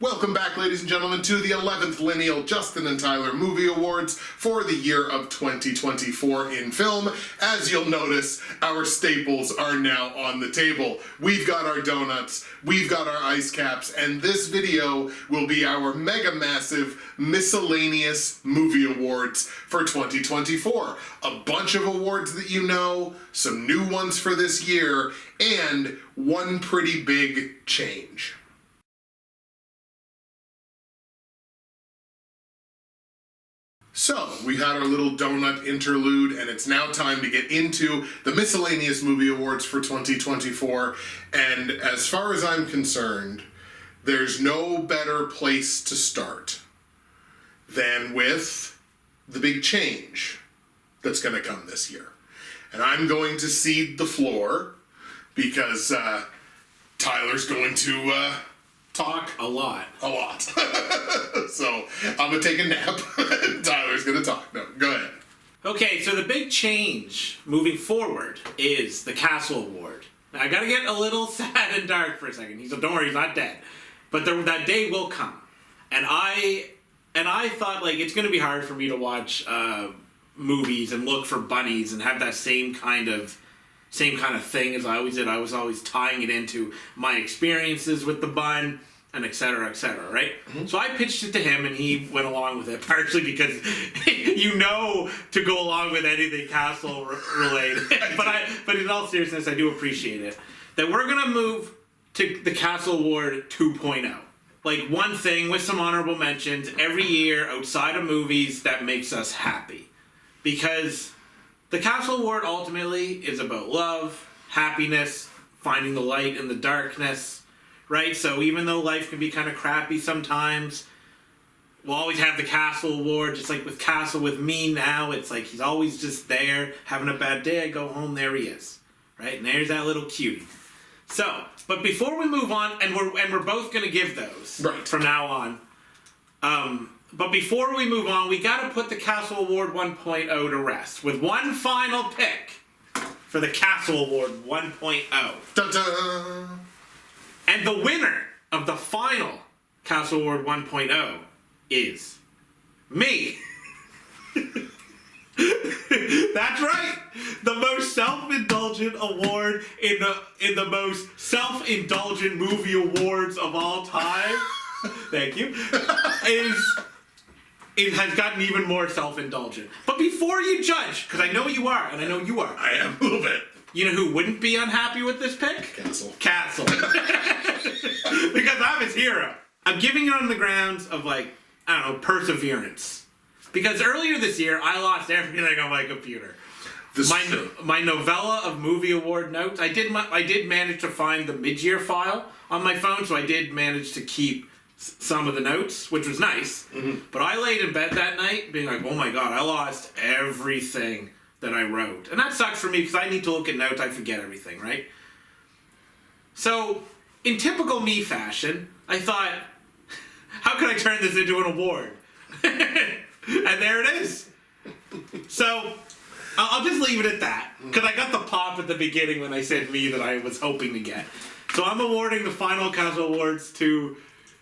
Welcome back, ladies and gentlemen, to the 11th Lineal Justin and Tyler Movie Awards for the year of 2024 in film. As you'll notice, our staples are now on the table. We've got our donuts, we've got our ice caps, and this video will be our mega massive Miscellaneous Movie Awards for 2024. A bunch of awards that you know, some new ones for this year, and one pretty big change. So, we had our little donut interlude, and it's now time to get into the Miscellaneous Movie Awards for 2024. And as far as I'm concerned, there's no better place to start than with the big change that's going to come this year. And I'm going to cede the floor because Tyler's going to talk a lot. So I'm going to take a nap and Tyler's going to talk. No, go ahead. Okay, so the big change moving forward is the Castle Award. Now, I got to get a little sad and dark for a second. Don't worry, he's not dead. But that day will come. And I thought, like, it's going to be hard for me to watch movies and look for bunnies and have that same kind of thing as I always did. I was always tying it into my experiences with the bun and et cetera, right? Mm-hmm. So I pitched it to him and he went along with it, partially because to go along with anything castle related. but in all seriousness, I do appreciate it. That we're going to move to the Castle Award 2.0. Like one thing with some honorable mentions every year outside of movies that makes us happy. Because the Castle Award ultimately is about love, happiness, finding the light in the darkness, right? So even though life can be kind of crappy sometimes, we'll always have the Castle Award, just like with Castle with me now. It's like he's always just there, having a bad day, I go home, there he is, right? And there's that little cutie. So, but before we move on, and we're both going to give those from now on, but before we move on, we got to put the Castle Award 1.0 to rest with one final pick for the Castle Award 1.0. Da-da! And the winner of the final Castle Award 1.0 is me. That's right. The most self-indulgent award in the most self-indulgent movie awards of all time. Thank you. It has gotten even more self-indulgent. But before you judge, because I know you are, and I know you are. I am a little bit. You know who wouldn't be unhappy with this pick? Castle. Because I'm his hero. I'm giving it on the grounds of, perseverance. Because earlier this year, I lost everything on my computer. My novella of movie award notes, I did manage to find the mid-year file on my phone, so I did manage to keep some of the notes, which was nice. Mm-hmm. But I laid in bed that night being like, oh my god, I lost everything that I wrote. And that sucks for me because I need to look at notes, I forget everything, right? So, in typical me fashion, I thought, how can I turn this into an award? And there it is. So, I'll just leave it at that. Because I got the pop at the beginning when I said me that I was hoping to get. So I'm awarding the final Castle Awards to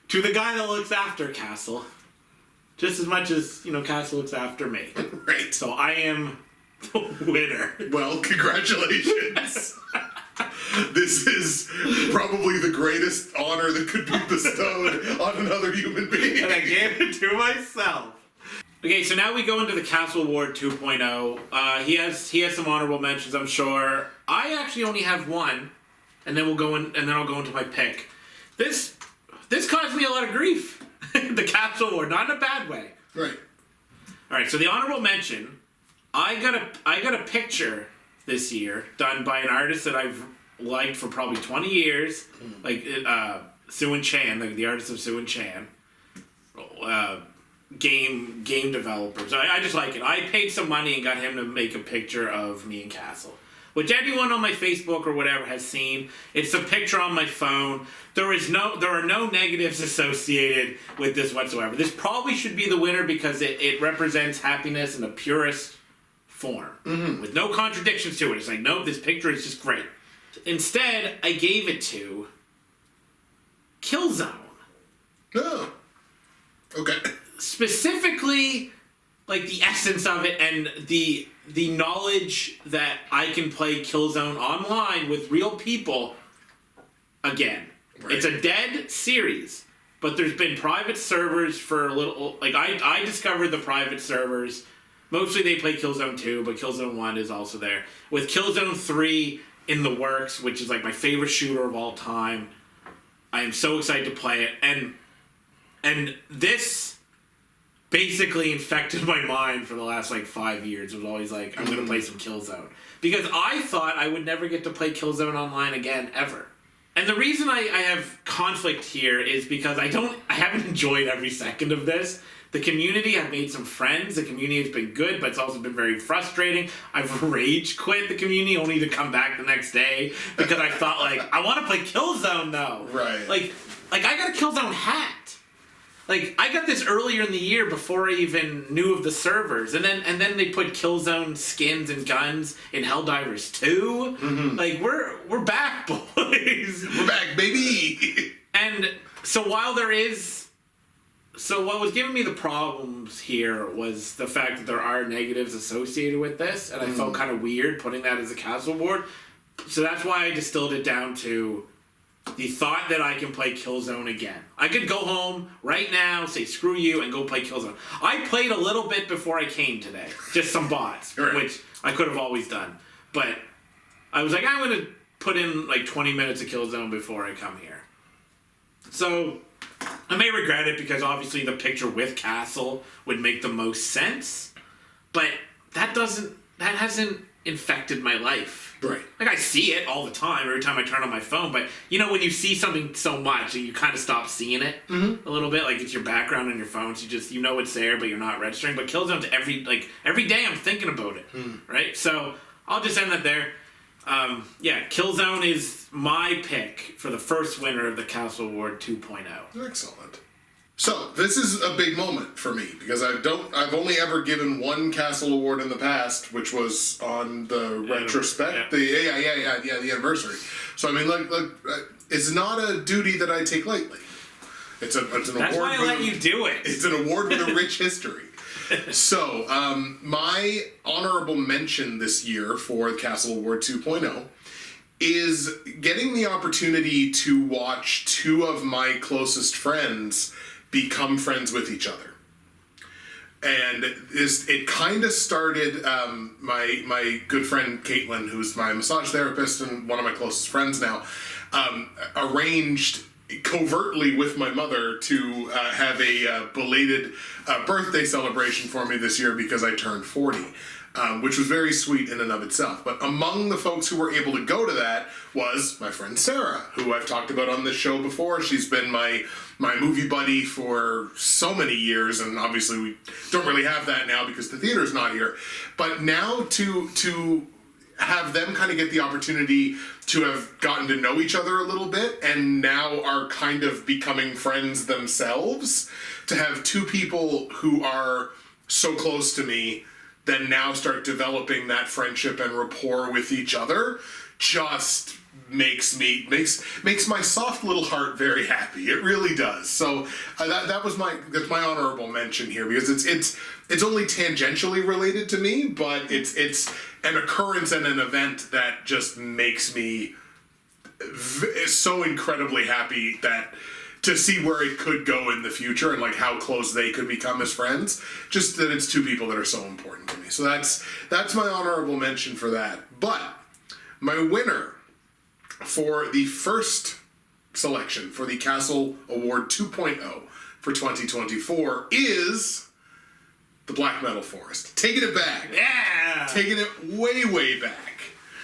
the guy that looks after Castle. Just as much as, Castle looks after me. Right. So I am the winner. Well, congratulations. This is probably the greatest honor that could be bestowed on another human being. And I gave it to myself. Okay, so now we go into the Castle Award 2.0. He has some honorable mentions, I'm sure. I actually only have one, and then I'll go into my pick. This caused me a lot of grief. The Castle Award, not in a bad way. Right. All right, so the honorable mention, I got a picture this year, done by an artist that I've liked for probably 20 years, like Sue and Chan, like the artist of Sue and Chan. Game developers. I just like it. I paid some money and got him to make a picture of me and Castle, which anyone on my Facebook or whatever has seen. It's a picture on my phone. There are no negatives associated with this whatsoever. This probably should be the winner because it represents happiness in the purest form, with no contradictions to it. It's like, nope, this picture is just great. Instead, I gave it to Killzone. Oh. Okay. Specifically, like the essence of it and the knowledge that I can play Killzone online with real people again. Right. It's a dead series, but there's been private servers for a little. Like I discovered the private servers. Mostly they play Killzone 2, but Killzone 1 is also there. With Killzone 3 in the works, which is like my favorite shooter of all time, I am so excited to play it. And this basically infected my mind for the last like 5 years. It was always like, I'm going to play some Killzone. Because I thought I would never get to play Killzone online again, ever. And the reason I have conflict here is because I haven't enjoyed every second of this. The community, I've made some friends. The community has been good, but it's also been very frustrating. I've rage quit the community only to come back the next day because I thought, like, I want to play Killzone, though. Right. Like I got a Killzone hat. Like, I got this earlier in the year before I even knew of the servers. And then they put Killzone skins and guns in Helldivers 2. Mm-hmm. Like, we're back, boys. We're back, baby. And so while there is... So what was giving me the problems here was the fact that there are negatives associated with this, and I felt kind of weird putting that as a Castle Award. So that's why I distilled it down to the thought that I can play Killzone again. I could go home right now, say screw you, and go play Killzone. I played a little bit before I came today. Just some bots, right. Which I could have always done. But I was like, I'm going to put in like 20 minutes of Killzone before I come here. So... I may regret it because obviously the picture with Castle would make the most sense, but that hasn't infected my life. Right. Like I see it all the time, every time I turn on my phone, but you know when you see something so much you kind of stop seeing it a little bit, like it's your background on your phone, so you know it's there but you're not registering. But Killzone's every day I'm thinking about it, right? So I'll just end that there. Killzone is my pick for the first winner of the Castle Award 2.0. Excellent. So this is a big moment for me because I've only ever given one Castle Award in the past, which was on the retrospect, the anniversary. So I mean, like it's not a duty that I take lightly. It's an award. That's why I let you do it. It's an award with a rich history. So, my honorable mention this year for the Castle Award 2.0 is getting the opportunity to watch two of my closest friends become friends with each other. And it kind of started, my good friend Caitlin, who's my massage therapist and one of my closest friends now, arranged covertly with my mother to have a belated birthday celebration for me this year because I turned 40, which was very sweet in and of itself. But among the folks who were able to go to that was my friend Sarah, who I've talked about on this show before. She's been my movie buddy for so many years, and obviously we don't really have that now because the theater's not here. But now to have them kind of get the opportunity to have gotten to know each other a little bit and now are kind of becoming friends themselves, to have two people who are so close to me then now start developing that friendship and rapport with each other just makes my soft little heart very happy. It really does. So that's my honorable mention here because it's only tangentially related to me, but it's an occurrence and an event that just makes me so incredibly happy that to see where it could go in the future and like how close they could become as friends. Just that it's two people that are so important to me. So that's my honorable mention for that. But my winner for the first selection for the Castle Award 2.0 for 2024 is the Black Metal Forest. Taking it back. Yeah! Taking it way, way back.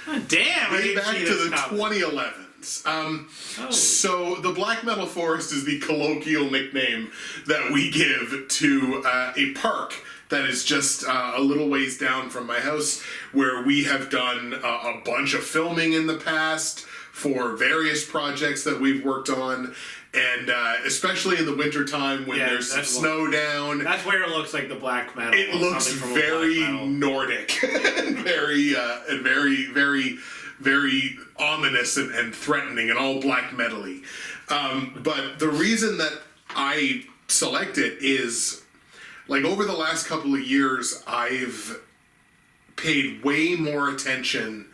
Oh, damn, I way didn't back see to this the coming. 2011s. So the Black Metal Forest is the colloquial nickname that we give to a park that is just a little ways down from my house, where we have done a bunch of filming in the past for various projects that we've worked on. And especially in the wintertime when there's some snow down. That's where it looks like the black metal. It looks very Nordic and very, very ominous and threatening and all black metal-y. But the reason that I select it is, like, over the last couple of years, I've paid way more attention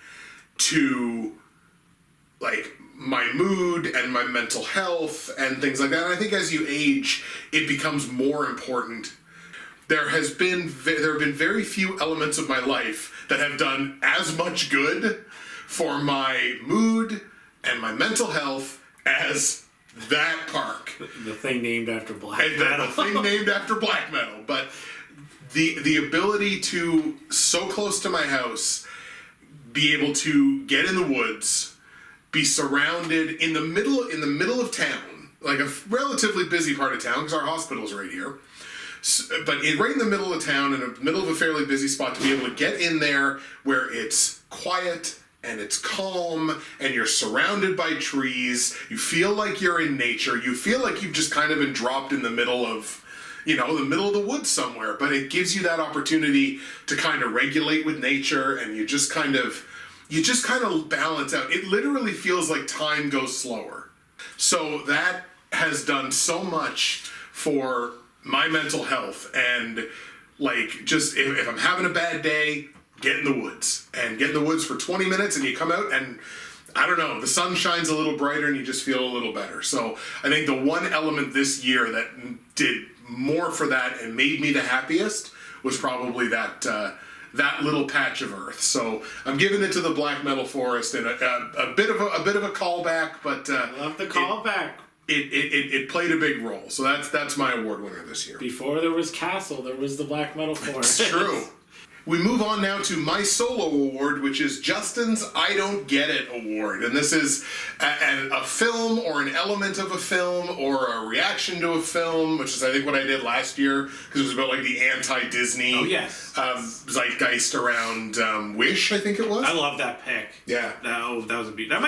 to, like, my mood and my mental health and things like that. And I think as you age, it becomes more important. There have been very few elements of my life that have done as much good for my mood and my mental health as that park. The thing named after black metal. The thing named after black metal. But the ability to, so close to my house, be able to get in the woods, be surrounded in the middle of town, like a relatively busy part of town, because our hospital's right here. But right in the middle of town, in the middle of a fairly busy spot, to be able to get in there where it's quiet and it's calm and you're surrounded by trees, you feel like you're in nature, you feel like you've just kind of been dropped in the middle of, the middle of the woods somewhere, but it gives you that opportunity to kind of regulate with nature, and you just kind of balance out. It literally feels like time goes slower. So that has done so much for my mental health. And, like, just if I'm having a bad day, get in the woods. And get in the woods for 20 minutes, and you come out and, I don't know, the sun shines a little brighter and you just feel a little better. So I think the one element this year that did more for that and made me the happiest was probably that little patch of earth. So I'm giving it to the Black Metal Forest, and a bit of a callback, but I love the callback. It played a big role. So that's my award winner this year. Before there was Castle, there was the Black Metal Forest. It's true. We move on now to my solo award, which is Justin's I Don't Get It Award. And this is a film or an element of a film or a reaction to a film, which is, I think, what I did last year, because it was about, like, the anti-Disney zeitgeist around Wish, I think it was. I love that pick. Yeah. That was a that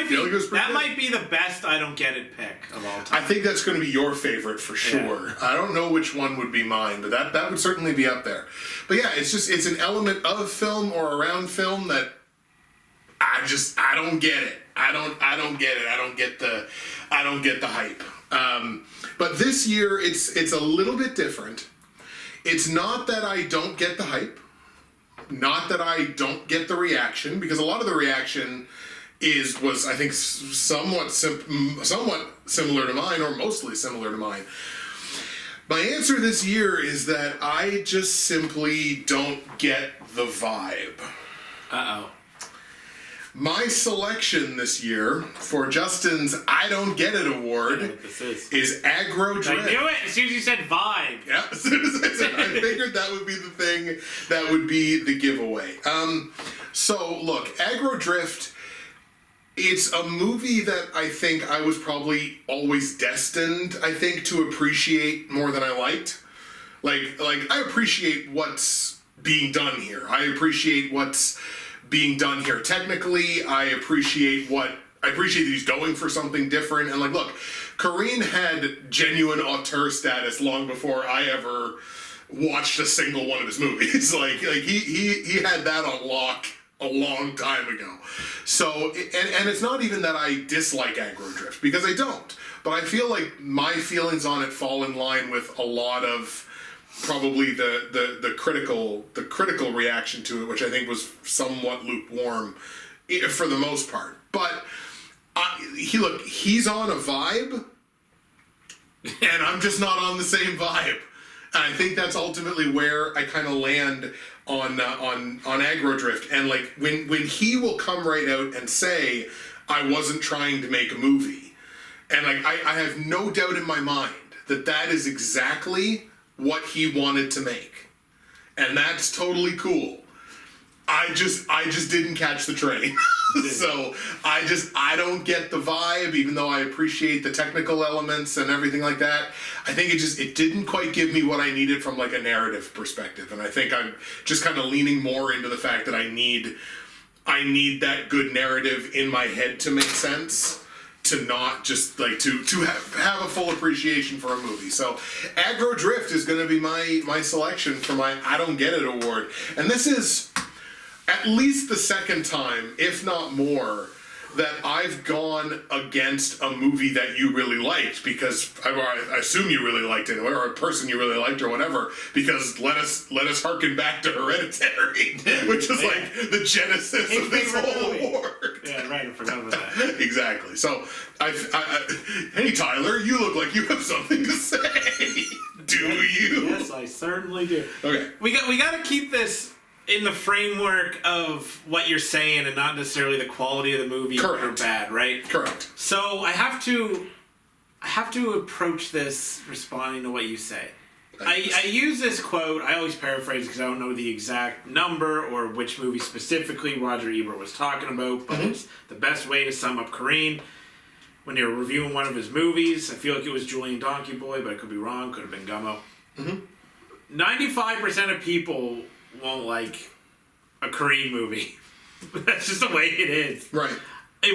might be the best I Don't Get It pick of all time. I think that's going to be your favorite for sure. Yeah. I don't know which one would be mine, but that would certainly be up there. But yeah, it's an element of film or around film that I don't get it. I don't get it. I don't get the hype. But this year it's a little bit different. It's not that I don't get the hype, not that I don't get the reaction, because a lot of the reaction was I think somewhat similar to mine, or mostly similar to mine. My answer this year is that I just simply don't get the vibe. Uh-oh. My selection this year for Justin's I Don't Get It Award is Aggro Drift. I knew it as soon as you said vibe. Yeah, as soon as I said, I figured that would be the thing that would be the giveaway. So, look, Aggro Drift, it's a movie that I think I was probably always destined, I think, to appreciate more than I liked. Like I appreciate what's being done here. I appreciate what's being done here technically. I appreciate that he's going for something different. And, like, look, Kareen had genuine auteur status long before I ever watched a single one of his movies. like he had that on lock a long time ago. So, and it's not even that I dislike Aggro Drift, because I don't. But I feel like my feelings on it fall in line with a lot of probably the critical reaction to it, which I think was somewhat lukewarm for the most part. But he's on a vibe, and I'm just not on the same vibe. And I think that's ultimately where I kind of land on Aggro Drift. And, like, when he will come right out and say, I wasn't trying to make a movie. And, like, I have no doubt in my mind that is exactly what he wanted to make. And that's totally cool. I just didn't catch the train. So I don't get the vibe, even though I appreciate the technical elements and everything like that. I think it didn't quite give me what I needed from like a narrative perspective, and I think I'm just kind of leaning more into the fact that I need that good narrative in my head to make sense. To not just like to have a full appreciation for a movie. So Aggro Drift is going to be my selection for my I Don't Get It award. And this is at least the second time, if not more, that I've gone against a movie that you really liked, because I assume you really liked it, or a person you really liked, or whatever, because let us harken back to Hereditary, which is like the genesis of this whole award. Yeah, right, I forgot about that. Exactly. So, hey Tyler, you look like you have something to say. Do you? Yes, I certainly do. Okay. We got to keep this in the framework of what you're saying and not necessarily the quality of the movie. Correct. Or bad, right? Correct. So I have to approach this responding to what you say. I use this quote, I always paraphrase because I don't know the exact number or which movie specifically Roger Ebert was talking about, but it's the best way to sum up Kareen. When they were reviewing one of his movies, I feel like it was Julian Donkey Boy, but I could be wrong, could have been Gummo. 95% of people won't like a Kareen movie. That's just the way it is. Right.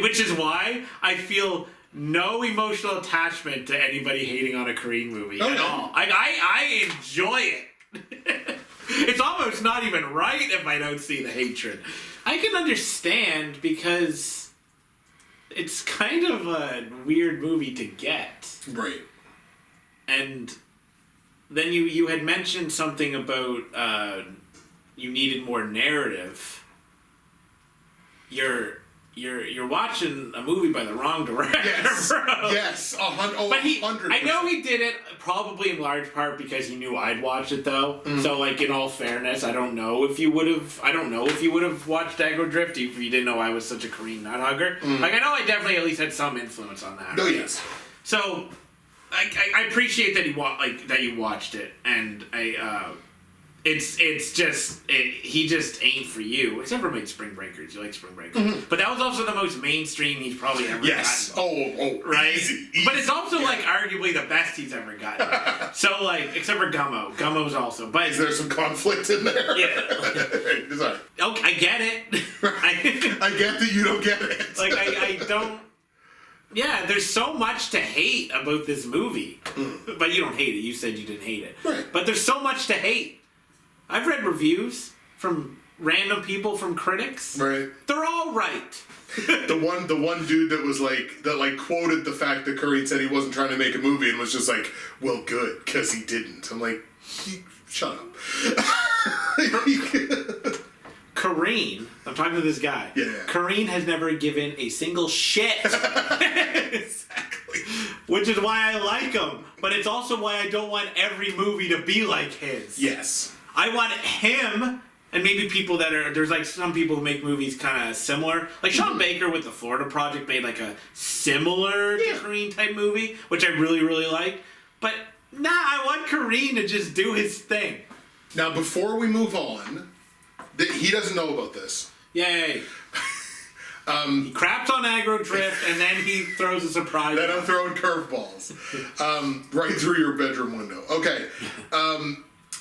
Which is why I feel no emotional attachment to anybody hating on a Kareen movie at all. I enjoy it. It's almost not even right if I don't see the hatred. I can understand because it's kind of a weird movie to get. Right. And then you had mentioned something about you needed more narrative. You're watching a movie by the wrong director, yes. bro. Yes, 100%. But I know he did it probably in large part because he knew I'd watch it though. So like in all fairness, I don't know if you would have watched Aggro Drift if you didn't know I was such a Kareen nut hugger. Like I know I definitely at least had some influence on that. Oh right? yes. So I appreciate that that you watched it, and he just ain't for you. Except for maybe Spring Breakers. You like Spring Breakers. But that was also the most mainstream he's probably ever gotten. Oh, right? Easy. But it's also like arguably the best he's ever gotten. So like, except for Gummo. Gummo's also. But is there some conflict in there? Yeah. Sorry. Okay, I get it. I get that you don't get it. Like I don't. Yeah, there's so much to hate about this movie. But you don't hate it. You said you didn't hate it. Right. But there's so much to hate. I've read reviews from random people, from critics. Right. They're all right. the one dude that quoted the fact that Kareen said he wasn't trying to make a movie and was just like, well, good, because he didn't. I'm like, shut up. Kareen, I'm talking to this guy. Yeah. Kareen has never given a single shit. Exactly. Which is why I like him. But it's also why I don't want every movie to be like his. Yes. I want him, and maybe people there's like some people who make movies kind of similar. Like Sean Baker with the Florida Project made like a similar to Kareen type movie, which I really, really like. But nah, I want Kareen to just do his thing. Now, before we move on, he doesn't know about this. Yay. He craps on Aggro Drift, and then he throws a surprise. Then I'm throwing curveballs right through your bedroom window. Okay,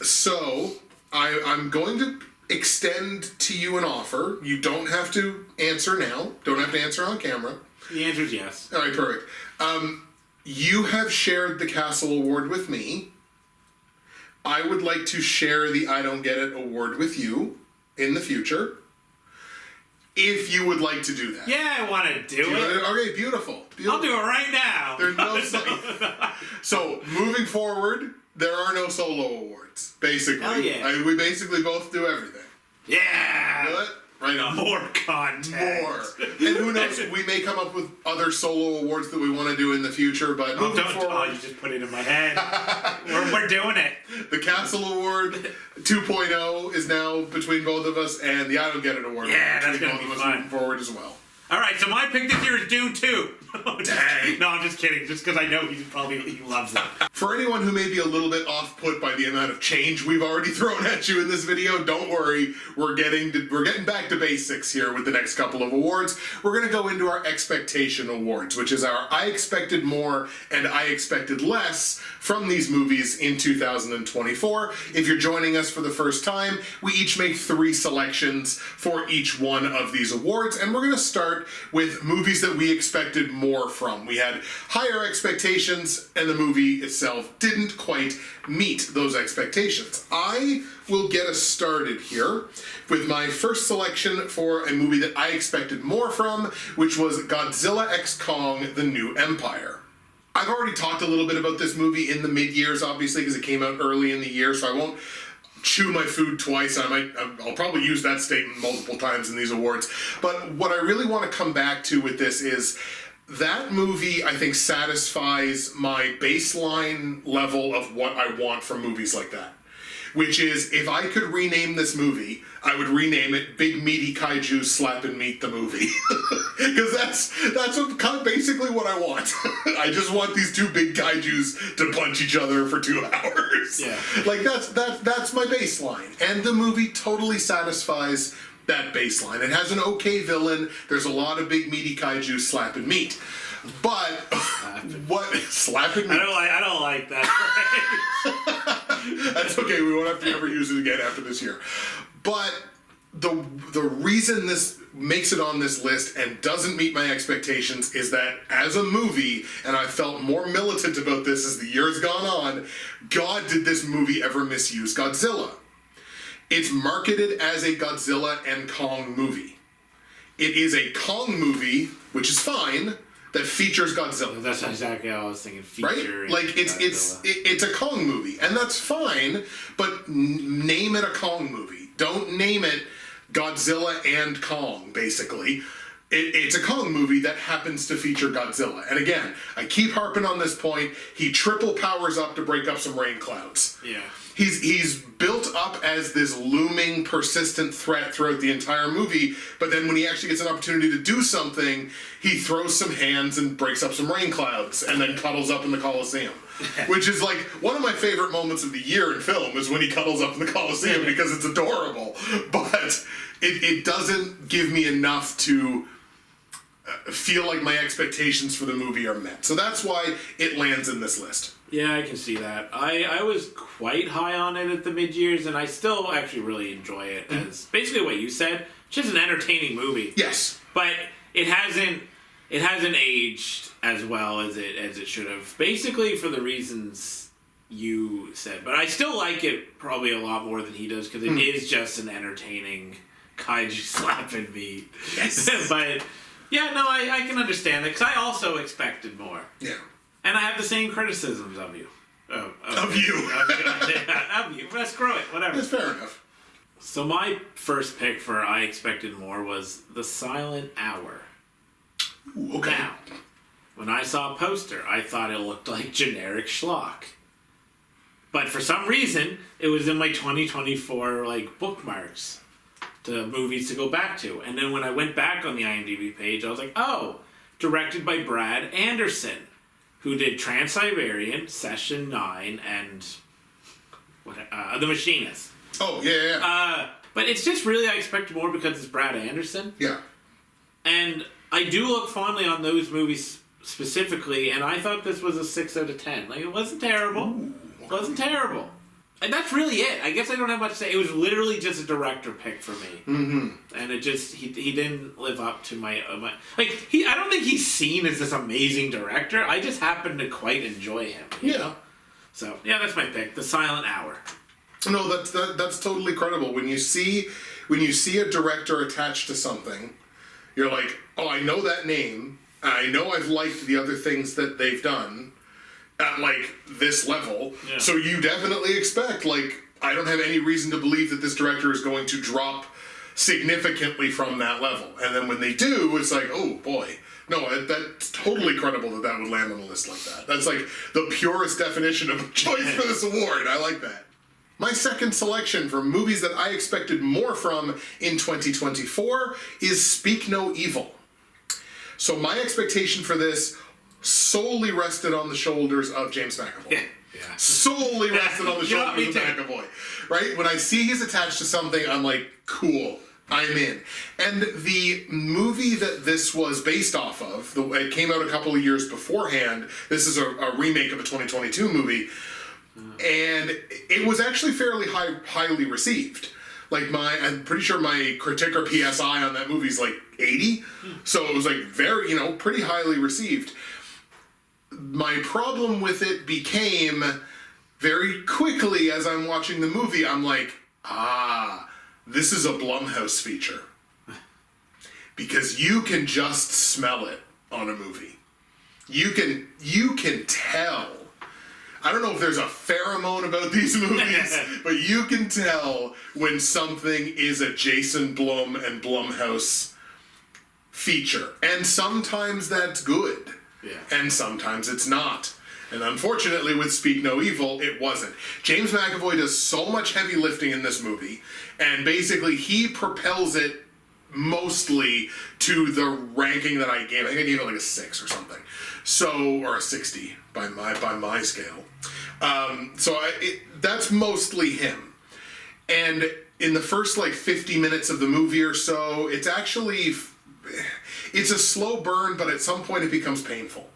so I'm going to extend to you an offer. You don't have to answer now. Don't have to answer on camera. The answer is yes. All right, perfect. You have shared the Castle Award with me. I would like to share the I Don't Get It Award with you in the future. If you would like to do that. Yeah, I want to do it. Okay, beautiful. I'll do it right now. There's no So, moving forward, there are no solo awards, basically. Hell yeah. We basically both do everything. Yeah. You know what? Right on. More content. More. And who knows, we may come up with other solo awards that we want to do in the future, but moving forward... you just put it in my head. we're doing it. The Castle Award 2.0 is now between both of us, and the I Don't Get It Award. Yeah, that's going to be fun. Moving forward as well. All right, so my pick this year is Dune 2. Dang. No, I'm just kidding. Just because I know he loves it. For anyone who may be a little bit off-put by the amount of change we've already thrown at you in this video, don't worry. We're getting back to basics here with the next couple of awards. We're going to go into our expectation awards, which is our I expected more and I expected less from these movies in 2024. If you're joining us for the first time, we each make 3 selections for each one of these awards, and we're going to start with movies that we expected more from. We had higher expectations, and the movie itself didn't quite meet those expectations. I will get us started here with my first selection for a movie that I expected more from, which was Godzilla x Kong: The New Empire. I've already talked a little bit about this movie in the mid-years, obviously, because it came out early in the year, so I won't chew my food twice. I'll probably use that statement multiple times in these awards. But what I really want to come back to with this is that movie, I think, satisfies my baseline level of what I want from movies like that. Which is, if I could rename this movie, I would rename it Big Meaty Kaiju Slappin' Meat the Movie. Because that's kind of basically what I want. I just want these 2 big kaijus to punch each other for 2 hours. Yeah. Like, that's my baseline. And the movie totally satisfies that baseline. It has an okay villain. There's a lot of big meaty kaiju slapping meat. But what slapping meat? I don't like that. That's okay. We won't have to ever use it again after this year. But the reason this makes it on this list and doesn't meet my expectations is that as a movie, and I felt more militant about this as the years gone on, God, did this movie ever misuse Godzilla? It's marketed as a Godzilla and Kong movie. It is a Kong movie, which is fine, that features Godzilla. That's exactly how I was thinking. Feature, right? Like it's a Kong movie, and that's fine. But name it a Kong movie. Don't name it Godzilla and Kong. Basically, it's a Kong movie that happens to feature Godzilla. And again, I keep harping on this point. He triple powers up to break up some rain clouds. Yeah. He's built up as this looming, persistent threat throughout the entire movie, but then when he actually gets an opportunity to do something, he throws some hands and breaks up some rain clouds, and then cuddles up in the Coliseum. Which is like one of my favorite moments of the year in film is when he cuddles up in the Coliseum because it's adorable. But it doesn't give me enough to feel like my expectations for the movie are met. So that's why it lands in this list. Yeah, I can see that. I was quite high on it at the mid-years, and I still actually really enjoy it as basically what you said. It's just an entertaining movie. Yes. But it hasn't aged as well as it should have. Basically for the reasons you said. But I still like it probably a lot more than he does because it is just an entertaining kaiju slapping meat. Yes. But yeah, no, I can understand that because I also expected more. Yeah. And I have the same criticisms of you. Of you. Of you. But screw it, whatever. That's fair enough. So my first pick for I Expected More was The Silent Hour. Ooh, okay. Now, when I saw a poster, I thought it looked like generic schlock. But for some reason, it was in my 2024 bookmarks to movies to go back to. And then when I went back on the IMDb page, I was like, oh, directed by Brad Anderson, who did Trans-Siberian, Session 9, and The Machinist. Oh, yeah. But it's just really I Expect More because it's Brad Anderson. Yeah. And I do look fondly on those movies specifically, and I thought this was a 6 out of 10. It wasn't terrible. It wasn't terrible. And that's really it. I guess I don't have much to say. It was literally just a director pick for me. Mm-hmm. And it just, he didn't live up to my I don't think he's seen as this amazing director. I just happen to quite enjoy him. You know? So, yeah, that's my pick. The Silent Hour. No, that's totally credible. When you see a director attached to something, you're like, oh, I know that name. I know I've liked the other things that they've done at this level. Yeah. So you definitely expect I don't have any reason to believe that this director is going to drop significantly from that level. And then when they do, it's like, oh boy. No, that's totally credible that would land on a list like that. That's the purest definition of choice for this award. I like that. My second selection for movies that I expected more from in 2024 is Speak No Evil. So my expectation for this solely rested on the shoulders of James McAvoy. Yeah. Yeah. Solely rested on the You know, shoulders me of too. McAvoy. Right? When I see he's attached to something, I'm like, cool. I'm in. And the movie that this was based off of, it came out a couple of years beforehand. This is a remake of a 2022 movie. And it was actually fairly highly received. Like I'm pretty sure my critic or PSI on that movie is like 80. So it was like very, pretty highly received. My problem with it became very quickly as I'm watching the movie, I'm like, this is a Blumhouse feature. Because you can just smell it on a movie. You can tell. I don't know if there's a pheromone about these movies, but you can tell when something is a Jason Blum and Blumhouse feature. And sometimes that's good. Yeah. And sometimes it's not. And unfortunately with Speak No Evil, it wasn't. James McAvoy does so much heavy lifting in this movie, and basically he propels it mostly to the ranking that I gave. I think I gave it like a 6 or something. Or a 60 by my scale. That's mostly him. And in the first 50 minutes of the movie or so, it's a slow burn, but at some point it becomes painful.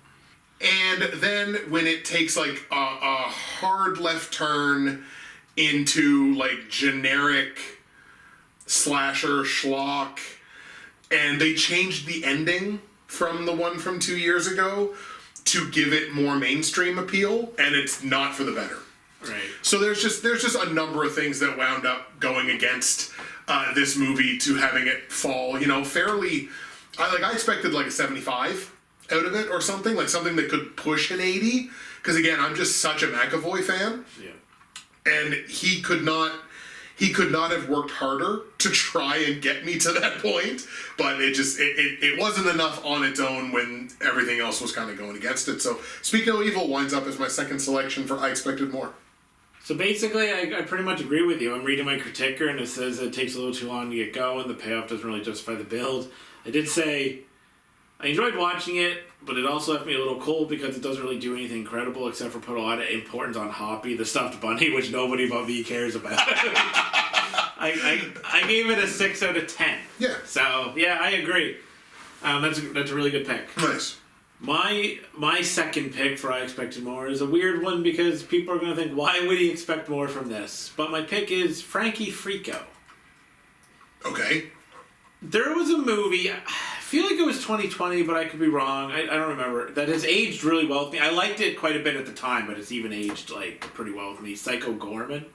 And then when it takes a hard left turn into generic slasher schlock, and they changed the ending from the one from 2 years ago to give it more mainstream appeal, and it's not for the better. Right. So there's just a number of things that wound up going against this movie to having it fall, fairly. I expected a 75 out of it or something, something that could push an 80. Because again, I'm just such a McAvoy fan. Yeah. And he could not have worked harder to try and get me to that point, but it wasn't enough on its own when everything else was kind of going against it. So Speak No Evil winds up as my second selection for I Expected More. So basically, I pretty much agree with you. I'm reading my critiquer, and it says it takes a little too long to get going. The payoff doesn't really justify the build. I did say I enjoyed watching it, but it also left me a little cold because it doesn't really do anything incredible except for put a lot of importance on Hoppy, the stuffed bunny, which nobody but me cares about. I gave it a 6 out of 10. Yeah. So, yeah, I agree. That's a really good pick. Nice. My second pick for I Expected More is a weird one because people are going to think, why would he expect more from this? But my pick is Frankie Frico. Okay. There was a movie, I feel like it was 2020, but I could be wrong. I don't remember. That has aged really well with me. I liked it quite a bit at the time, but it's even aged pretty well with me. Psycho Gorman?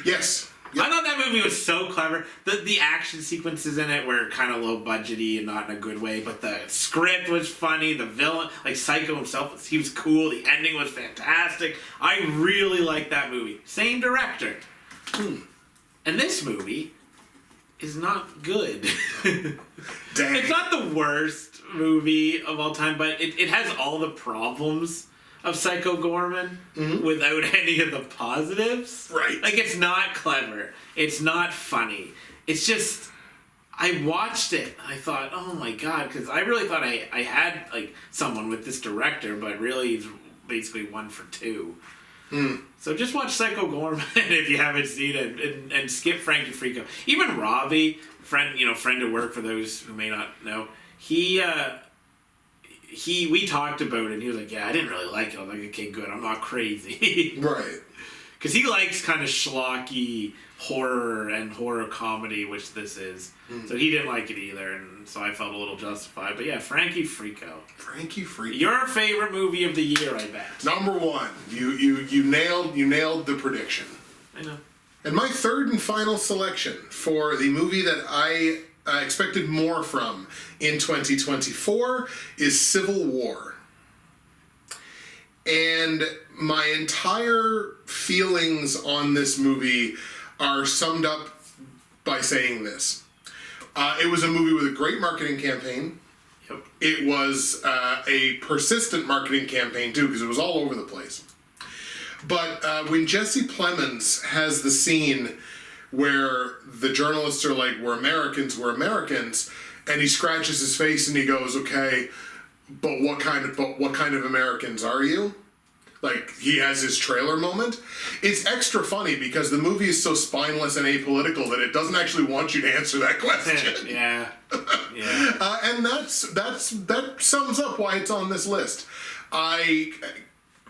Yes. Yep. I thought that movie was so clever. The action sequences in it were kind of low budgety and not in a good way, but the script was funny. The villain, Psycho himself, he was cool. The ending was fantastic. I really liked that movie. Same director. And this movie is not good. Dang. It's not the worst movie of all time, but it has all the problems of Psycho Gorman without any of the positives. Right. It's not clever. It's not funny. It's just, I watched it. I thought, oh my god, because I really thought I had someone with this director, but really it's basically 1 for 2. So just watch Psycho Gorman if you haven't seen it, and skip Frankie Frico. Even Robbie, friend at work for those who may not know, we talked about it, and he was like, yeah, I didn't really like it. I was like, okay, good, I'm not crazy. Right. Because he likes kind of schlocky horror and horror comedy, which this is. So he didn't like it either, and so I felt a little justified. But yeah, Frankie Frico. Frankie Frico. Your favorite movie of the year, I bet. Number 1. You nailed the prediction. I know. And my third and final selection for the movie that I expected more from in 2024 is Civil War. And my entire feelings on this movie are summed up by saying this. It was a movie with a great marketing campaign. Yep. It was a persistent marketing campaign too, because it was all over the place. But when Jesse Plemons has the scene where the journalists are like, we're Americans, and he scratches his face and he goes, okay, but what kind of Americans are you? Like, he has his trailer moment. It's extra funny because the movie is so spineless and apolitical that it doesn't actually want you to answer that question. Yeah. And that sums up why it's on this list. I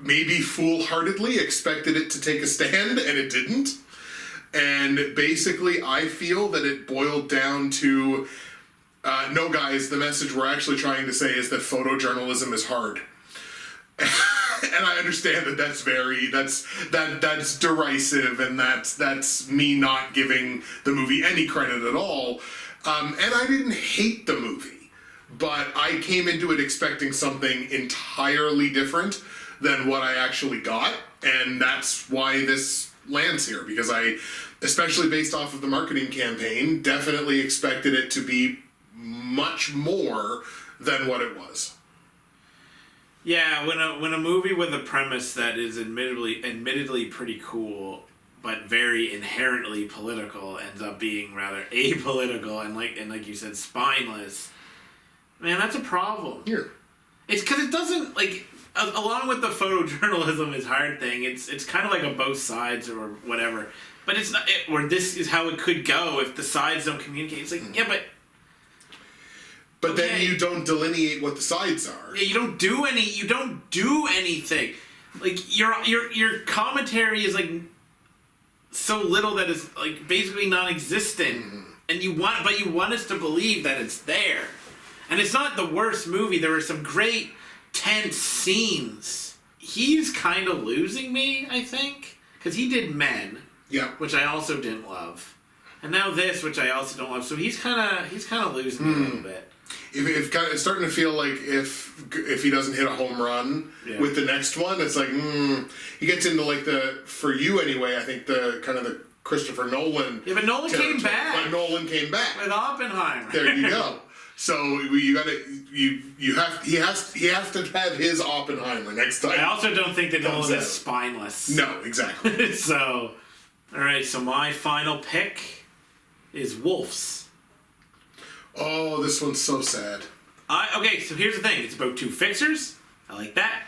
maybe foolhardily expected it to take a stand, and it didn't. And basically, I feel that it boiled down to, no guys, the message we're actually trying to say is that photojournalism is hard. And I understand that that's derisive, and that's me not giving the movie any credit at all. And I didn't hate the movie, but I came into it expecting something entirely different than what I actually got, and that's why this lands here, because I, especially based off of the marketing campaign, definitely expected it to be much more than what it was. Yeah, when a movie with a premise that is admittedly pretty cool, but very inherently political, ends up being rather apolitical and like you said, spineless. Man, that's a problem. Yeah. It's because it doesn't, like, along with the photojournalism is hard thing. It's kind of like a both sides or whatever, but it's not. Or this is how it could go if the sides don't communicate. It's like, yeah, but. But okay. Then you don't delineate what the sides are. Yeah, you don't do anything. Like your commentary is like so little that it's like basically non-existent, and you want us to believe that it's there, and it's not the worst movie. There were some great tense scenes. He's kind of losing me, I think, because he did Men, which I also didn't love, and now this, which I also don't love. So he's kind of losing me a little bit. It's starting to feel like if he doesn't hit a home run with the next one, it's like he gets into like for you anyway. I think the kind of the Christopher Nolan. Yeah, but Nolan came back. But Nolan came back with Oppenheimer. There you go. So he has to have his Oppenheimer next time. I also don't think that Nolan is spineless. No, exactly. So, all right. So my final pick is Wolves. Oh, this one's so sad. Okay, so here's the thing. It's about two fixers. I like that.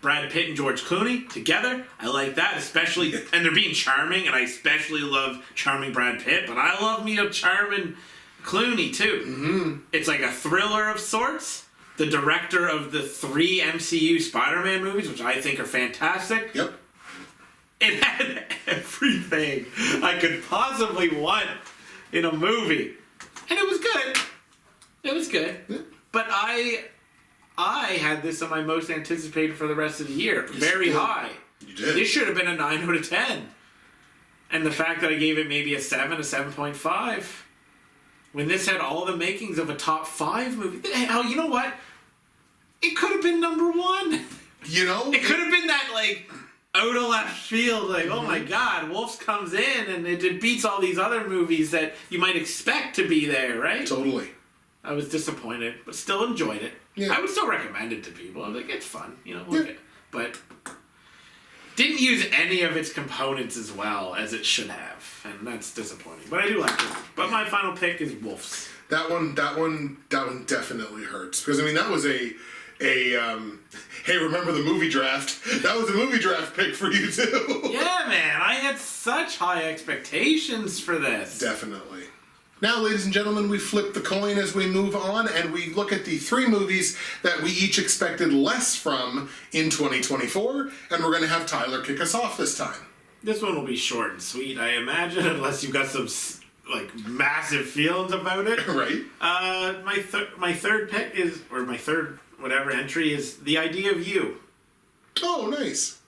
Brad Pitt and George Clooney together. I like that, especially, and they're being charming, and I especially love charming Brad Pitt, but I love me a charming Clooney, too. Mm-hmm. It's like a thriller of sorts. The director of the 3 MCU Spider-Man movies, which I think are fantastic. Yep. It had everything I could possibly want in a movie. And it was good. It was good. Yeah. But I had this on my most anticipated for the rest of the year. Yes, very high. You did. This should have been a 9 out of 10. And the fact that I gave it maybe a 7, a 7.5, when this had all the makings of a top 5 movie. Hell, you know what? It could have been number 1. You know? It could have been that, like, out of left field, like, oh my god, Wolves comes in and it beats all these other movies that you might expect to be there, right? Totally. I was disappointed, but still enjoyed it. Yeah. I would still recommend it to people. I was like, it's fun, look at. But didn't use any of its components as well as it should have, and that's disappointing. But I do like it. But my final pick is Wolves. That one definitely hurts, because I mean that was a hey, remember the movie draft? That was a movie draft pick for you too. Yeah, man, I had such high expectations for this. Definitely. Now, ladies and gentlemen, we flip the coin as we move on, and we look at the 3 movies that we each expected less from in 2024, and we're going to have Tyler kick us off this time. This one will be short and sweet, I imagine, unless you've got some massive feelings about it. Right. My third pick is, or my third whatever entry is The Idea of You. Oh, nice.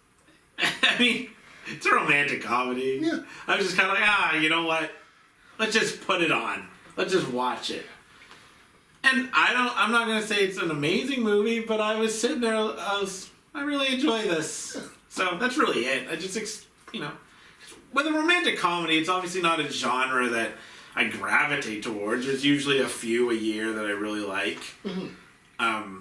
I mean, it's a romantic comedy. Yeah. I was just kind of like, you know what? Let's just put it on. Let's just watch it. And I'm not going to say it's an amazing movie, but I was sitting there, I really enjoy this. Yeah. So that's really it. I just, with a romantic comedy, it's obviously not a genre that I gravitate towards. There's usually a few a year that I really like. Mm-hmm.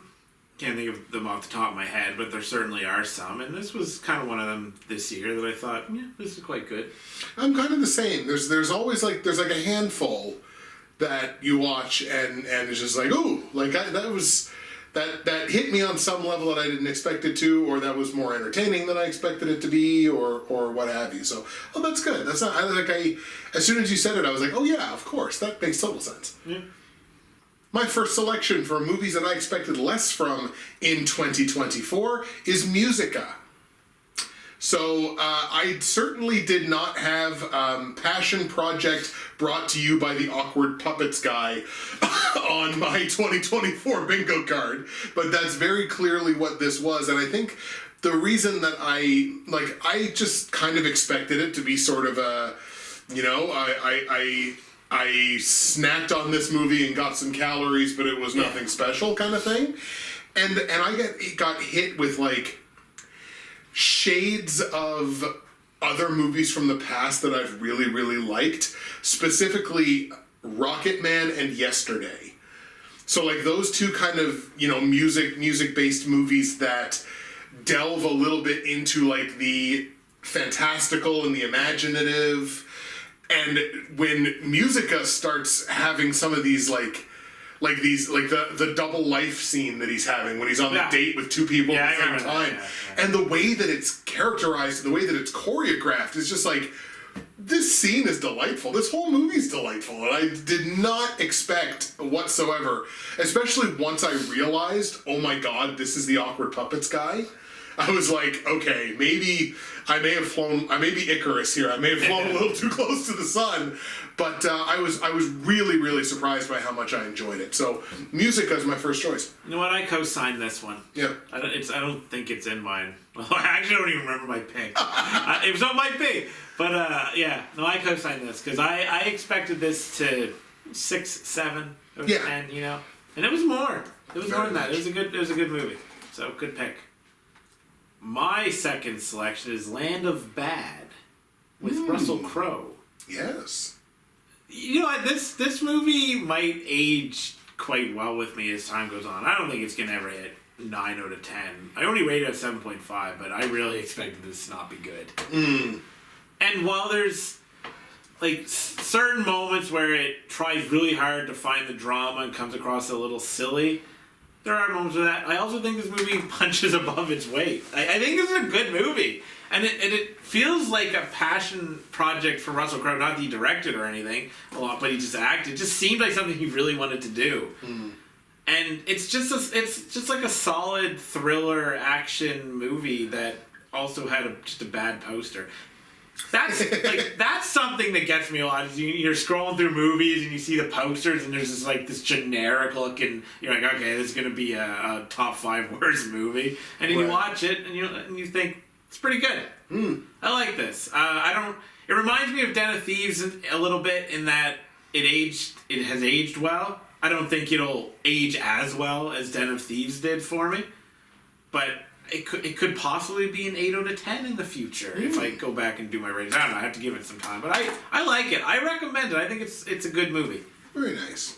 Can't think of them off the top of my head, but there certainly are some, and this was kind of one of them this year that I thought, yeah, this is quite good. I'm kind of the same. There's always there's a handful that you watch and it's just like, ooh, that that hit me on some level that I didn't expect it to, or that was more entertaining than I expected it to be, or what have you. So, oh, that's good. That's not as soon as you said it, I was like, oh yeah, of course, that makes total sense. Yeah. My first selection for movies that I expected less from in 2024 is Musica. So I certainly did not have Passion Project brought to you by the Awkward Puppets guy on my 2024 bingo card, but that's very clearly what this was. And I think the reason that I just kind of expected it to be sort of a, I snacked on this movie and got some calories, but it was nothing special kind of thing. And I got hit with like shades of other movies from the past that I've really, really liked, specifically Rocketman and Yesterday. So like those two kind of, music-based movies that delve a little bit into like the fantastical and the imaginative. And when Musica starts having some of these the double life scene that he's having when he's on the date with two people at the same time. And the way that it's characterized, the way that it's choreographed is just like, this scene is delightful. This whole movie's delightful. And I did not expect whatsoever, especially once I realized, oh my God, this is the Awkward Puppets guy. I was like, okay, maybe I may be Icarus here. I may have flown a little too close to the sun, but I was really, really surprised by how much I enjoyed it. So, Musica is my first choice. You know what? I co-signed this one. Yeah. I don't think it's in mine. Well, I actually don't even remember my pick. It was on my pick, but I co-signed this because I expected this to 6, 7, or 10, and it was more. It was more than that. It was a good movie. So good pick. My second selection is Land of Bad with Russell Crowe. Yes. You know what? This movie might age quite well with me as time goes on. I don't think it's going to ever hit 9 out of 10. I only rated it at 7.5, but I really expected this to not be good. And while there's like certain moments where it tries really hard to find the drama and comes across a little silly, there are moments of that. I also think this movie punches above its weight. I think this is a good movie. And it feels like a passion project for Russell Crowe. Not that he directed or anything a lot, but he just acted. It just seemed like something he really wanted to do. And it's just like a solid thriller action movie that also had just a bad poster. That's something that gets me a lot. Is you're scrolling through movies and you see the posters and there's this generic look and you're like, okay, this is gonna be a top 5 worst movie, and then you watch it and you think it's pretty good. I like this. It reminds me of Den of Thieves a little bit in that it has aged well. I don't think it'll age as well as Den of Thieves did for me, but it could possibly be an 8 out of 10 in the future if I go back and do my ratings. I don't know. I have to give it some time, but I like it. I recommend it. I think it's a good movie. Very nice.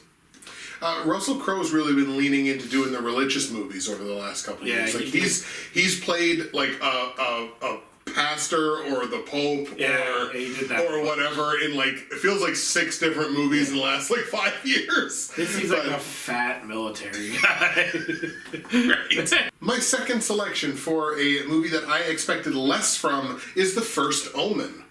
Russell Crowe's really been leaning into doing the religious movies over the last couple of years. Like he's played like a pastor or the Pope or whatever in like it feels like 6 different movies in the last like 5 years. This seems like a fat military guy. Right. My second selection for a movie that I expected less from is The First Omen.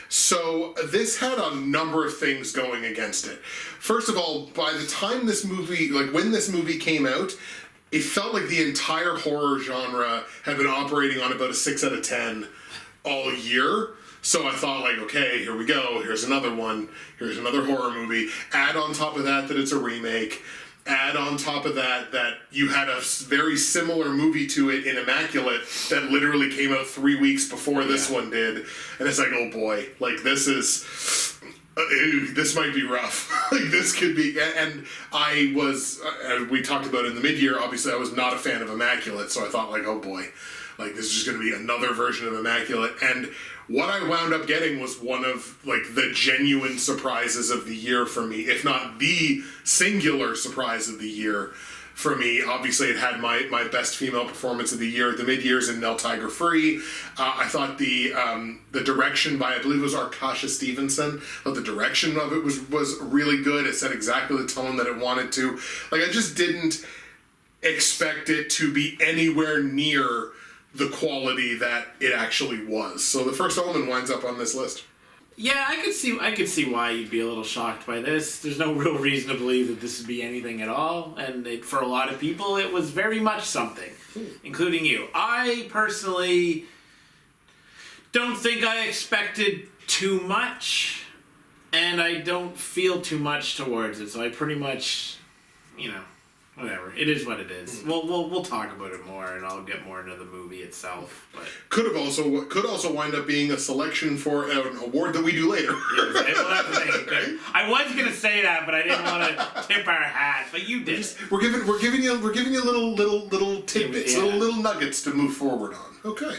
So this had a number of things going against it. First of all, by the time this movie, like when this movie came out, it felt like the entire horror genre had been operating on about a 6 out of 10 all year. So I thought like, okay, here we go. Here's another one. Here's another horror movie. Add on top of that it's a remake. Add on top of that you had a very similar movie to it in Immaculate that literally came out 3 weeks before this one did. And it's like, oh boy, like this might be rough. Like this could be, and I was, as we talked about in the mid-year, obviously I was not a fan of Immaculate, so I thought like, oh boy, like this is just going to be another version of Immaculate. And what I wound up getting was one of like the genuine surprises of the year for me, if not the singular surprise of the year for me. Obviously, it had my best female performance of the year at the mid-years in Nell Tiger Free. I thought the direction by, I believe it was Arkasha Stevenson, I thought the direction of it was really good. It set exactly the tone that it wanted to. Like, I just didn't... expect it to be anywhere near the quality that it actually was. So The First Omen winds up on this list. Yeah, I could see why you'd be a little shocked by this. There's no real reason to believe that this would be anything at all, and for a lot of people, it was very much something, including you. I personally don't think I expected too much, and I don't feel too much towards it. So I pretty much, whatever. It is what it is. We'll talk about it more, and I'll get more into the movie itself. But could also wind up being a selection for an award that we do later. Right? I was gonna say that, but I didn't want to tip our hat. But you did. We're giving you little tidbits, little nuggets to move forward on. Okay.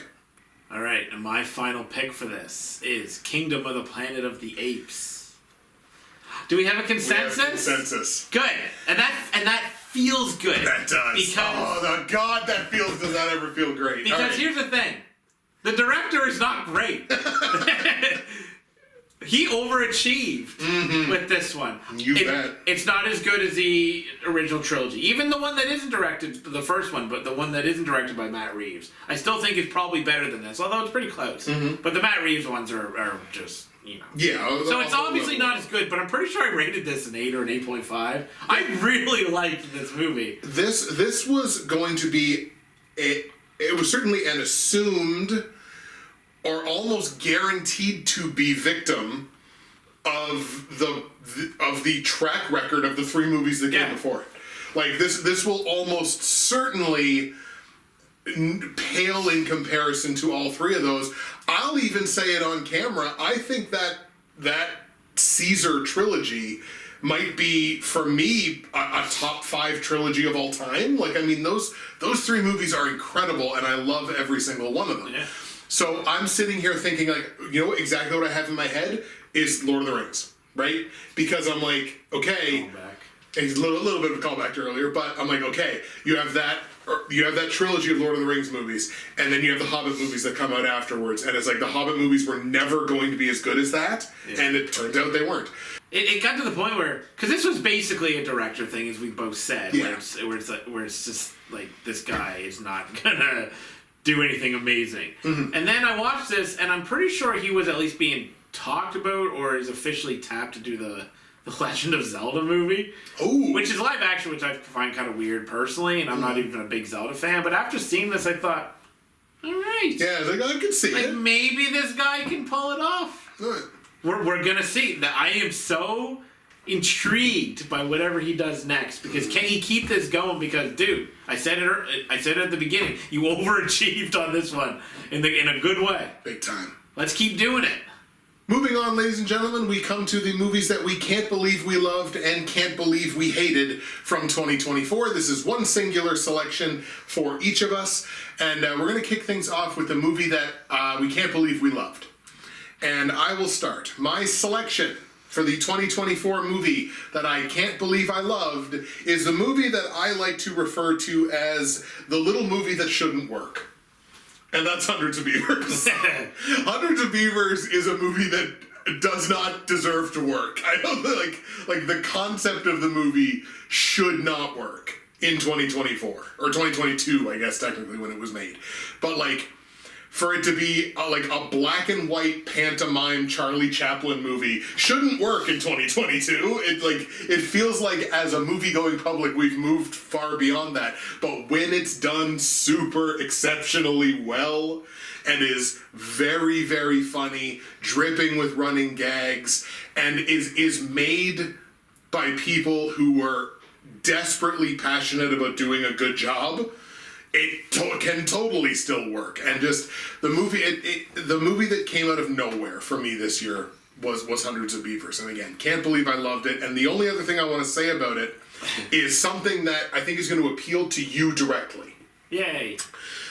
All right, and my final pick for this is Kingdom of the Planet of the Apes. Do we have a consensus? We have a consensus. Good, and that feels good. That does. Because God, does that ever feel great? Because here's the thing, the director is not great. He overachieved with this one. You bet. It's not as good as the original trilogy. Even the one that isn't directed, the first one, but the one that isn't directed by Matt Reeves. I still think it's probably better than this, although it's pretty close. But the Matt Reeves ones are just, Yeah. So it's obviously not as good, but I'm pretty sure I rated this an 8 or an 8.5. I really liked this movie. This was going to be, it was certainly an assumed or almost guaranteed to be victim of the track record of the three movies that came before it. Like this will almost certainly pale in comparison to all three of those. I'll even say it on camera. I think that Caesar trilogy might be, for me, a top 5 trilogy of all time. Like, I mean, those three movies are incredible, and I love every single one of them. Yeah. So I'm sitting here thinking, like, exactly what I have in my head is Lord of the Rings, right? Because I'm like, okay, it's a little bit of a callback to earlier, but I'm like, okay, you have that trilogy of Lord of the Rings movies, and then you have the Hobbit movies that come out afterwards, and it's like the Hobbit movies were never going to be as good as that, and it turned out they weren't. It got to the point where, because this was basically a director thing, as we both said, where it's just like, this guy is not gonna do anything amazing. And then I watched this, and I'm pretty sure he was at least being talked about, or is officially tapped to do the Legend of Zelda movie. Ooh. Which is live action, which I find kind of weird personally, and I'm not even a big Zelda fan, but after seeing this, I thought, alright. Yeah, I can see it. Maybe this guy can pull it off. Right. We're gonna see. That I am so intrigued by whatever he does next, because can he keep this going? Because, dude, I said it at the beginning, you overachieved on this one in a good way. Big time. Let's keep doing it. Moving on, ladies and gentlemen, we come to the movies that we can't believe we loved and can't believe we hated from 2024. This is one singular selection for each of us, and we're going to kick things off with the movie that we can't believe we loved. And I will start. My selection for the 2024 movie that I can't believe I loved is the movie that I like to refer to as the little movie that shouldn't work. And that's Hundreds of Beavers. Hundreds of Beavers is a movie that does not deserve to work. I know that, like the concept of the movie should not work in 2024 or 2022, I guess technically when it was made. But like, for it to be a black and white pantomime Charlie Chaplin movie shouldn't work in 2022. It feels like as a movie going public we've moved far beyond that. But when it's done super exceptionally well and is very, very funny, dripping with running gags, and is made by people who were desperately passionate about doing a good job, it can totally still work. And just the movie that came out of nowhere for me this year was Hundreds of Beavers. And again, can't believe I loved it. And the only other thing I want to say about it is something that I think is going to appeal to you directly. Yay.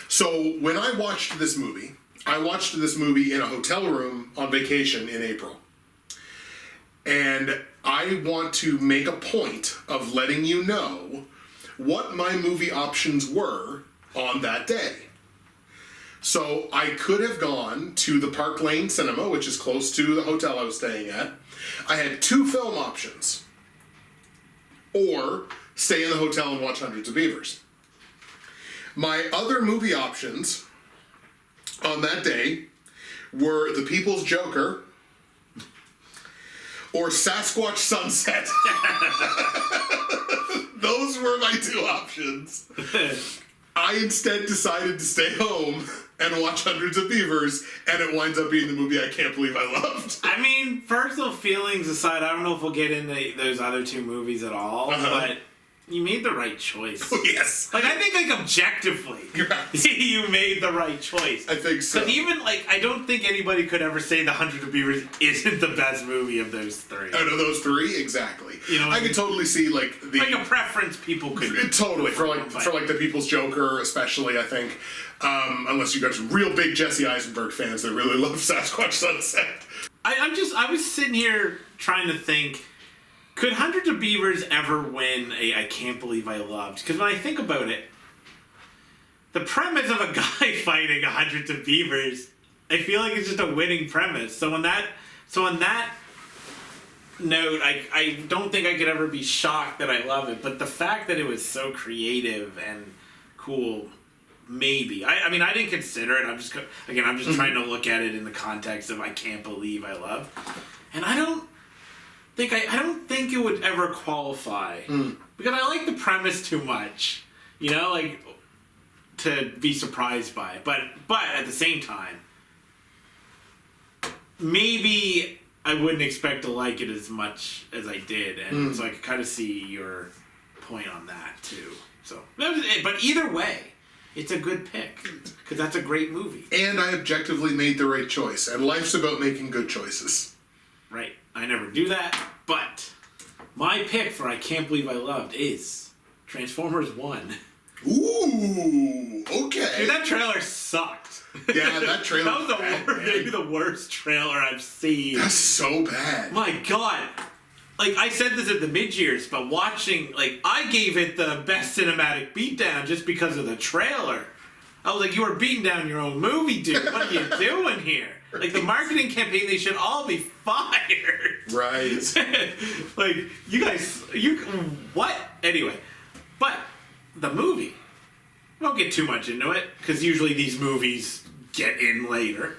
So when I watched this movie in a hotel room on vacation in April. And I want to make a point of letting you know what my movie options were on that day. So I could have gone to the Park Lane Cinema, which is close to the hotel I was staying at. I had 2 film options. Or stay in the hotel and watch Hundreds of Beavers. My other movie options on that day were The People's Joker or Sasquatch Sunset. Those were my two options. I instead decided to stay home and watch Hundreds of Beavers, and it winds up being the movie I can't believe I loved. I mean, personal feelings aside, I don't know if we'll get into those other two movies at all, but you made the right choice. Oh, yes. Like, I think, like, objectively, you made the right choice. I think so. But even, like, I don't think anybody could ever say The Hundred of Beavers isn't the best movie of those three. Out of those three, exactly. You know, I could totally see, like, the... Like a preference people could... Totally. For The People's Joker, especially, I think. Unless you got some real big Jesse Eisenberg fans that really love Sasquatch Sunset. I was sitting here trying to think... Could Hundreds of Beavers ever win a I Can't Believe I Loved? Because when I think about it, the premise of a guy fighting Hundreds of Beavers, I feel like it's just a winning premise. So on that note, I don't think I could ever be shocked that I love it. But the fact that it was so creative and cool, maybe. I mean, I didn't consider it. I'm just trying to look at it in the context of I Can't Believe I Loved. And I don't think it would ever qualify because I like the premise too much, you know, like to be surprised by it. But at the same time, maybe I wouldn't expect to like it as much as I did, and so I could kind of see your point on that too. So that was it. But either way, it's a good pick because that's a great movie. And I objectively made the right choice, and life's about making good choices. Right. I never do that, but my pick for I Can't Believe I Loved is Transformers 1. Ooh, okay. Dude, that trailer sucked. Yeah, that trailer that was maybe the worst trailer I've seen. That's so bad. My God. Like, I said this at the mid-years, but watching, like, I gave it the best cinematic beatdown just because of the trailer. I was like, you are beating down your own movie, dude. What are you doing here? Like, the marketing campaign, they should all be fired. Right. Like, what? Anyway, but the movie, I won't get too much into it, because usually these movies get in later.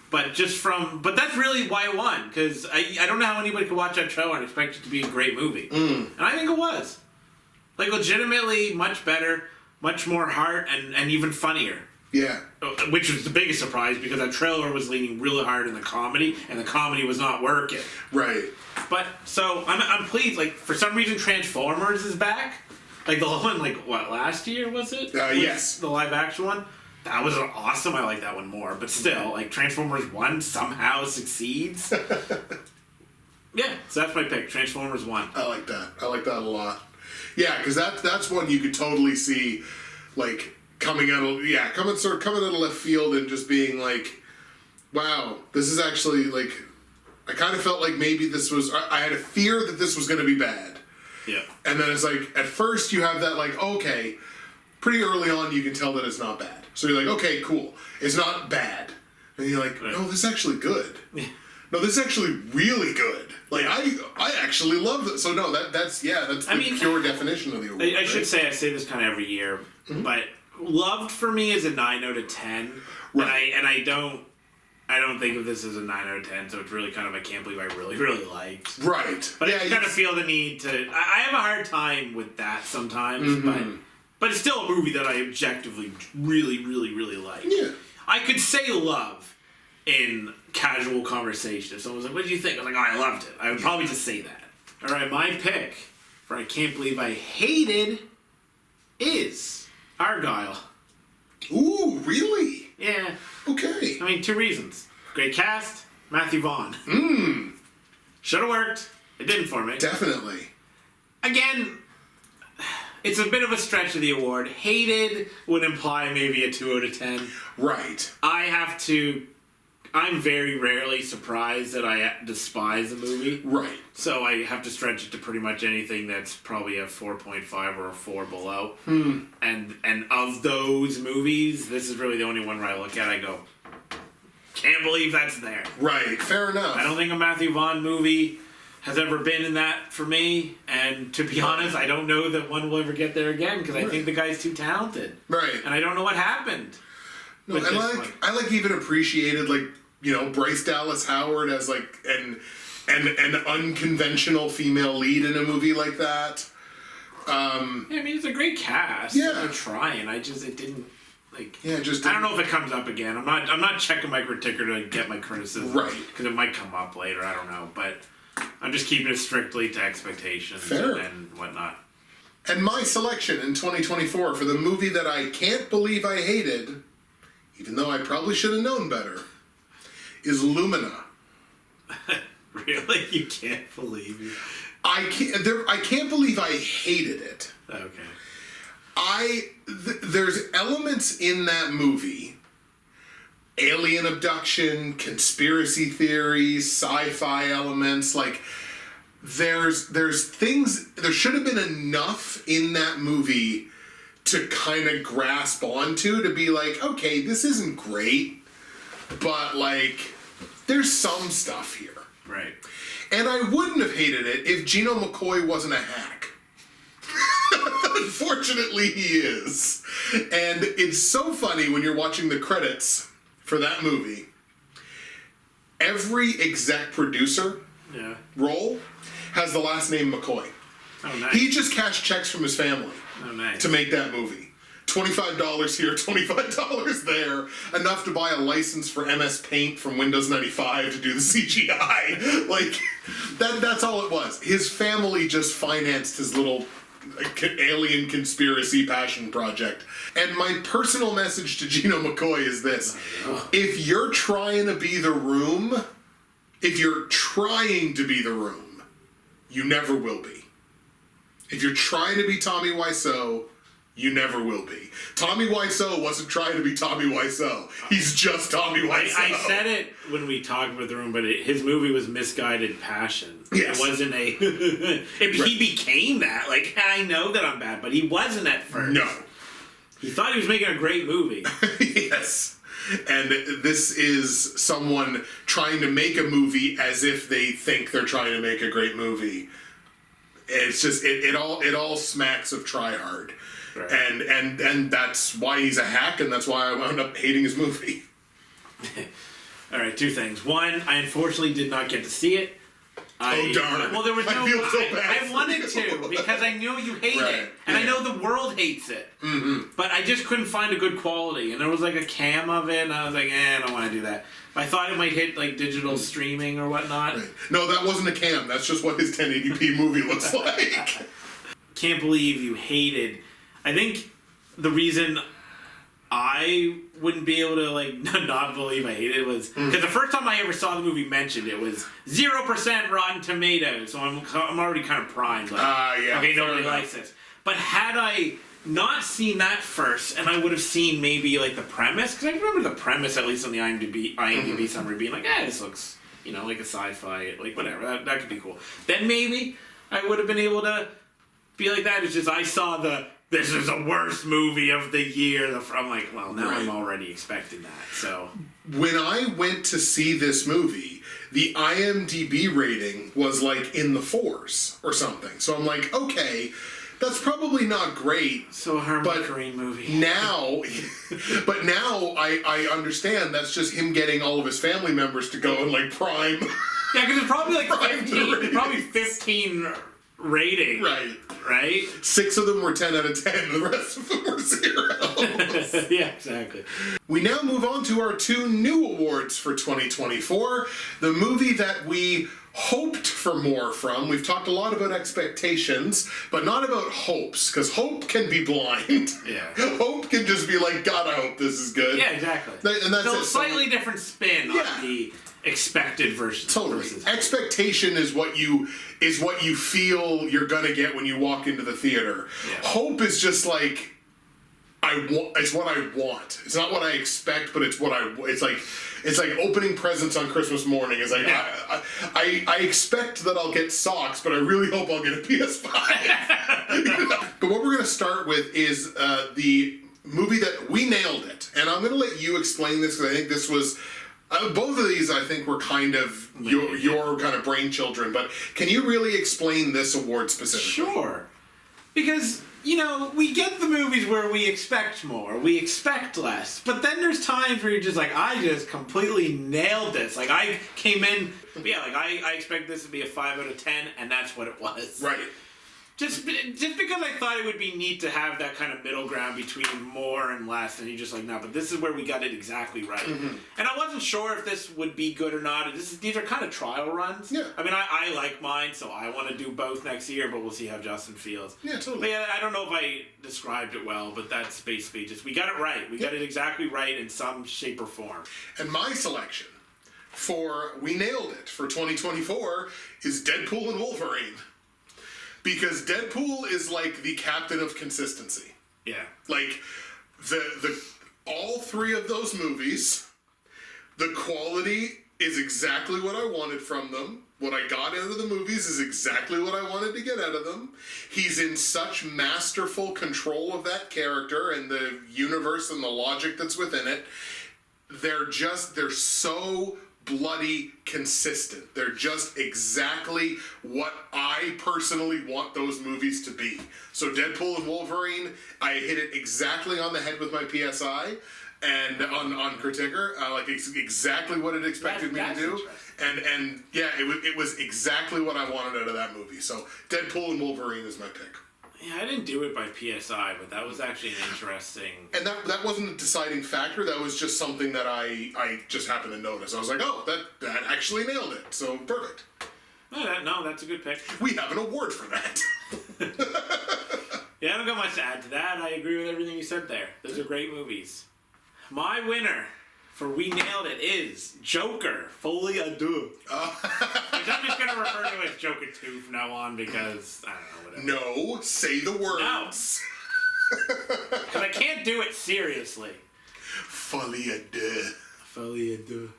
But that's really why I won, because I don't know how anybody could watch that trailer and expect it to be a great movie. And I think it was. Like, legitimately much better, much more heart, and even funnier. Yeah. Which was the biggest surprise because that trailer was leaning really hard in the comedy, and the comedy was not working. Right. But so I'm pleased. Like, for some reason, Transformers is back. Like the one, like what, last year was it? Yes. The live action one. That was awesome. I like that one more. But still, like Transformers 1 somehow succeeds. Yeah. So that's my pick. Transformers 1. I like that. I like that a lot. Yeah, because that's one you could totally see, like. Coming out of left field and just being like, wow, this is actually like, I kind of felt like maybe this was, I had a fear that this was going to be bad. Yeah. And then it's like, at first you have that like, okay, pretty early on you can tell that it's not bad. So you're like, okay, cool. It's not bad. And you're like, no, this is actually good. Yeah. No, this is actually really good. Like, I actually love this. So no, that's the pure definition of the award. I should say, I say this kind of every year, but loved for me is a 9 out of 10, right. and I don't think of this as a 9 out of 10. So it's really kind of I can't believe I really liked. Right. But I kind of feel the need to. I have a hard time with that sometimes, but it's still a movie that I objectively really like. Yeah. I could say love in casual conversation. If someone was like, "What did you think?" I was like, "Oh, I loved it." I would probably just say that. All right, my pick for I can't believe I hated is Argyle. Ooh, really? Yeah. Okay. I mean, 2 reasons. Great cast, Matthew Vaughn. Should have worked. It didn't for me. Definitely. Again, it's a bit of a stretch of the award. Hated would imply maybe a 2 out of 10. Right. I'm very rarely surprised that I despise a movie. Right. So I have to stretch it to pretty much anything that's probably a 4.5 or a 4 below. And of those movies, this is really the only one where I look at it, I go, can't believe that's there. Right. Fair enough. I don't think a Matthew Vaughn movie has ever been in that for me. And to be honest, I don't know that one will ever get there again because I think the guy's too talented. Right. And I don't know what happened. No, and I even appreciated Bryce Dallas Howard as an unconventional female lead in a movie like that. I mean, it's a great cast. Yeah. They're trying. It didn't. I don't know if it comes up again. I'm not checking my ticker to get my criticism. Right. Because it might come up later. I don't know. But I'm just keeping it strictly to expectations and whatnot. And my selection in 2024 for the movie that I can't believe I hated, even though I probably should have known better, is Lumina. Really? You can't believe it? I can't believe I hated it. Okay. There's elements in that movie, alien abduction, conspiracy theories, sci-fi elements, there's things, there should have been enough in that movie to kind of grasp onto, to be like, okay, this isn't great, but there's some stuff here. Right. And I wouldn't have hated it if Gino McCoy wasn't a hack. Unfortunately, he is. And it's so funny when you're watching the credits for that movie. Every exec producer role has the last name McCoy. Oh, nice. He just cashed checks from his family to make that movie. $25 here, $25 there, enough to buy a license for MS Paint from Windows 95 to do the CGI. That's all it was. His family just financed his little alien conspiracy passion project. And my personal message to Gino McCoy is this. If you're trying to be the Room, you never will be. If you're trying to be Tommy Wiseau, you never will be. Tommy Wiseau wasn't trying to be Tommy Wiseau. He's just Tommy Wiseau. I said it when we talked about The Room, but his movie was Misguided Passion. Yes. It wasn't He became that. I know that I'm bad, but he wasn't at first. No. He thought he was making a great movie. Yes. And this is someone trying to make a movie as if they think they're trying to make a great movie. It's just, it all smacks of try hard. Right. And that's why he's a hack, and that's why I wound up hating his movie. All right, two things. One, I unfortunately did not get to see it. Oh, darn. Well, there was no... I feel so bad. I wanted to, because I knew you hate it. And I know the world hates it. Mm-hmm. But I just couldn't find a good quality. And there was a cam of it, and I was like, I don't want to do that. I thought it might hit digital streaming or whatnot. Right. No, that wasn't a cam. That's just what his 1080p movie looks like. Can't believe you hated... I think the reason I wouldn't be able to not believe I hated it was because the first time I ever saw the movie mentioned, it was 0% Rotten Tomatoes, so I'm already kind of primed. Yeah. Okay, nobody likes this. But had I not seen that first, and I would have seen maybe the premise, because I remember the premise at least on the IMDb summary being this looks like a sci-fi, whatever, that could be cool. Then maybe I would have been able to be like that. It's just I saw this is the worst movie of the year. I'm like, well, now I'm already expecting that. So when I went to see this movie, the IMDb rating was in the 4s or something. So I'm like, okay, that's probably not great. So a Harmony Korine movie. Now I understand that's just him getting all of his family members to go and prime. Yeah, because it's probably 15. Probably 15 rating. Right? 6 of them were 10 out of 10, the rest of them were 0. Yeah, exactly. We now move on to our 2 new awards for 2024. The movie that we hoped for more from. We've talked a lot about expectations, but not about hopes, because hope can be blind. Yeah. Hope can just be God, I hope this is good. Yeah, exactly. And that's a slightly different spin on the expected version. Totally. Expectation is what you feel you're gonna get when you walk into the theater. Yeah. Hope is just it's what I want. It's not what I expect, but it's what it's like opening presents on Christmas morning. It's I expect that I'll get socks, but I really hope I'll get a PS5. But what we're gonna start with is the movie that we nailed it, and I'm gonna let you explain this because I think this was Both of these, I think, were kind of your kind of brainchildren, but can you really explain this award specifically? Sure. Because, you know, we get the movies where we expect more, we expect less, but then there's times where you're just like, I just completely nailed this. Like, I came in, yeah, like, I expect this to be a 5 out of 10, and that's what it was. Right. Just because I thought it would be neat to have that kind of middle ground between more and less, and you're just like, no, but this is where we got it exactly right. Mm-hmm. And I wasn't sure if this would be good or not. These are kind of trial runs. Yeah. I mean, I like mine, so I want to do both next year, but we'll see how Justin feels. Yeah, totally. But yeah, I don't know if I described it well, but that's basically just, we got it right. We got it exactly right in some shape or form. And my selection for We Nailed It for 2024 is Deadpool and Wolverine. Because Deadpool is like the captain of consistency. Yeah. Like, the all three of those movies, the quality is exactly what I wanted from them. What I got out of the movies is exactly what I wanted to get out of them. He's in such masterful control of that character and the universe and the logic that's within it. They're so bloody consistent. They're just exactly what I personally want those movies to be. So Deadpool and Wolverine, I hit it exactly on the head with my PSI and on Criticker, like exactly what it expected me to do. And yeah, it was exactly what I wanted out of that movie. So Deadpool and Wolverine is my pick. Yeah, I didn't do it by PSI, but that was actually an interesting... And that wasn't a deciding factor. That was just something that I just happened to notice. I was like, oh, that actually nailed it. So, perfect. No, that's a good pick. We have an award for that. Yeah, I don't got much to add to that. I agree with everything you said there. Those are great movies. My winner for We Nailed It is Joker, Folie à Deux. Which I'm just going to refer to as Joker 2 from now on because, I don't know, whatever. No, say the words. No. Because I can't do it seriously. Folie à Deux. Folie à Deux.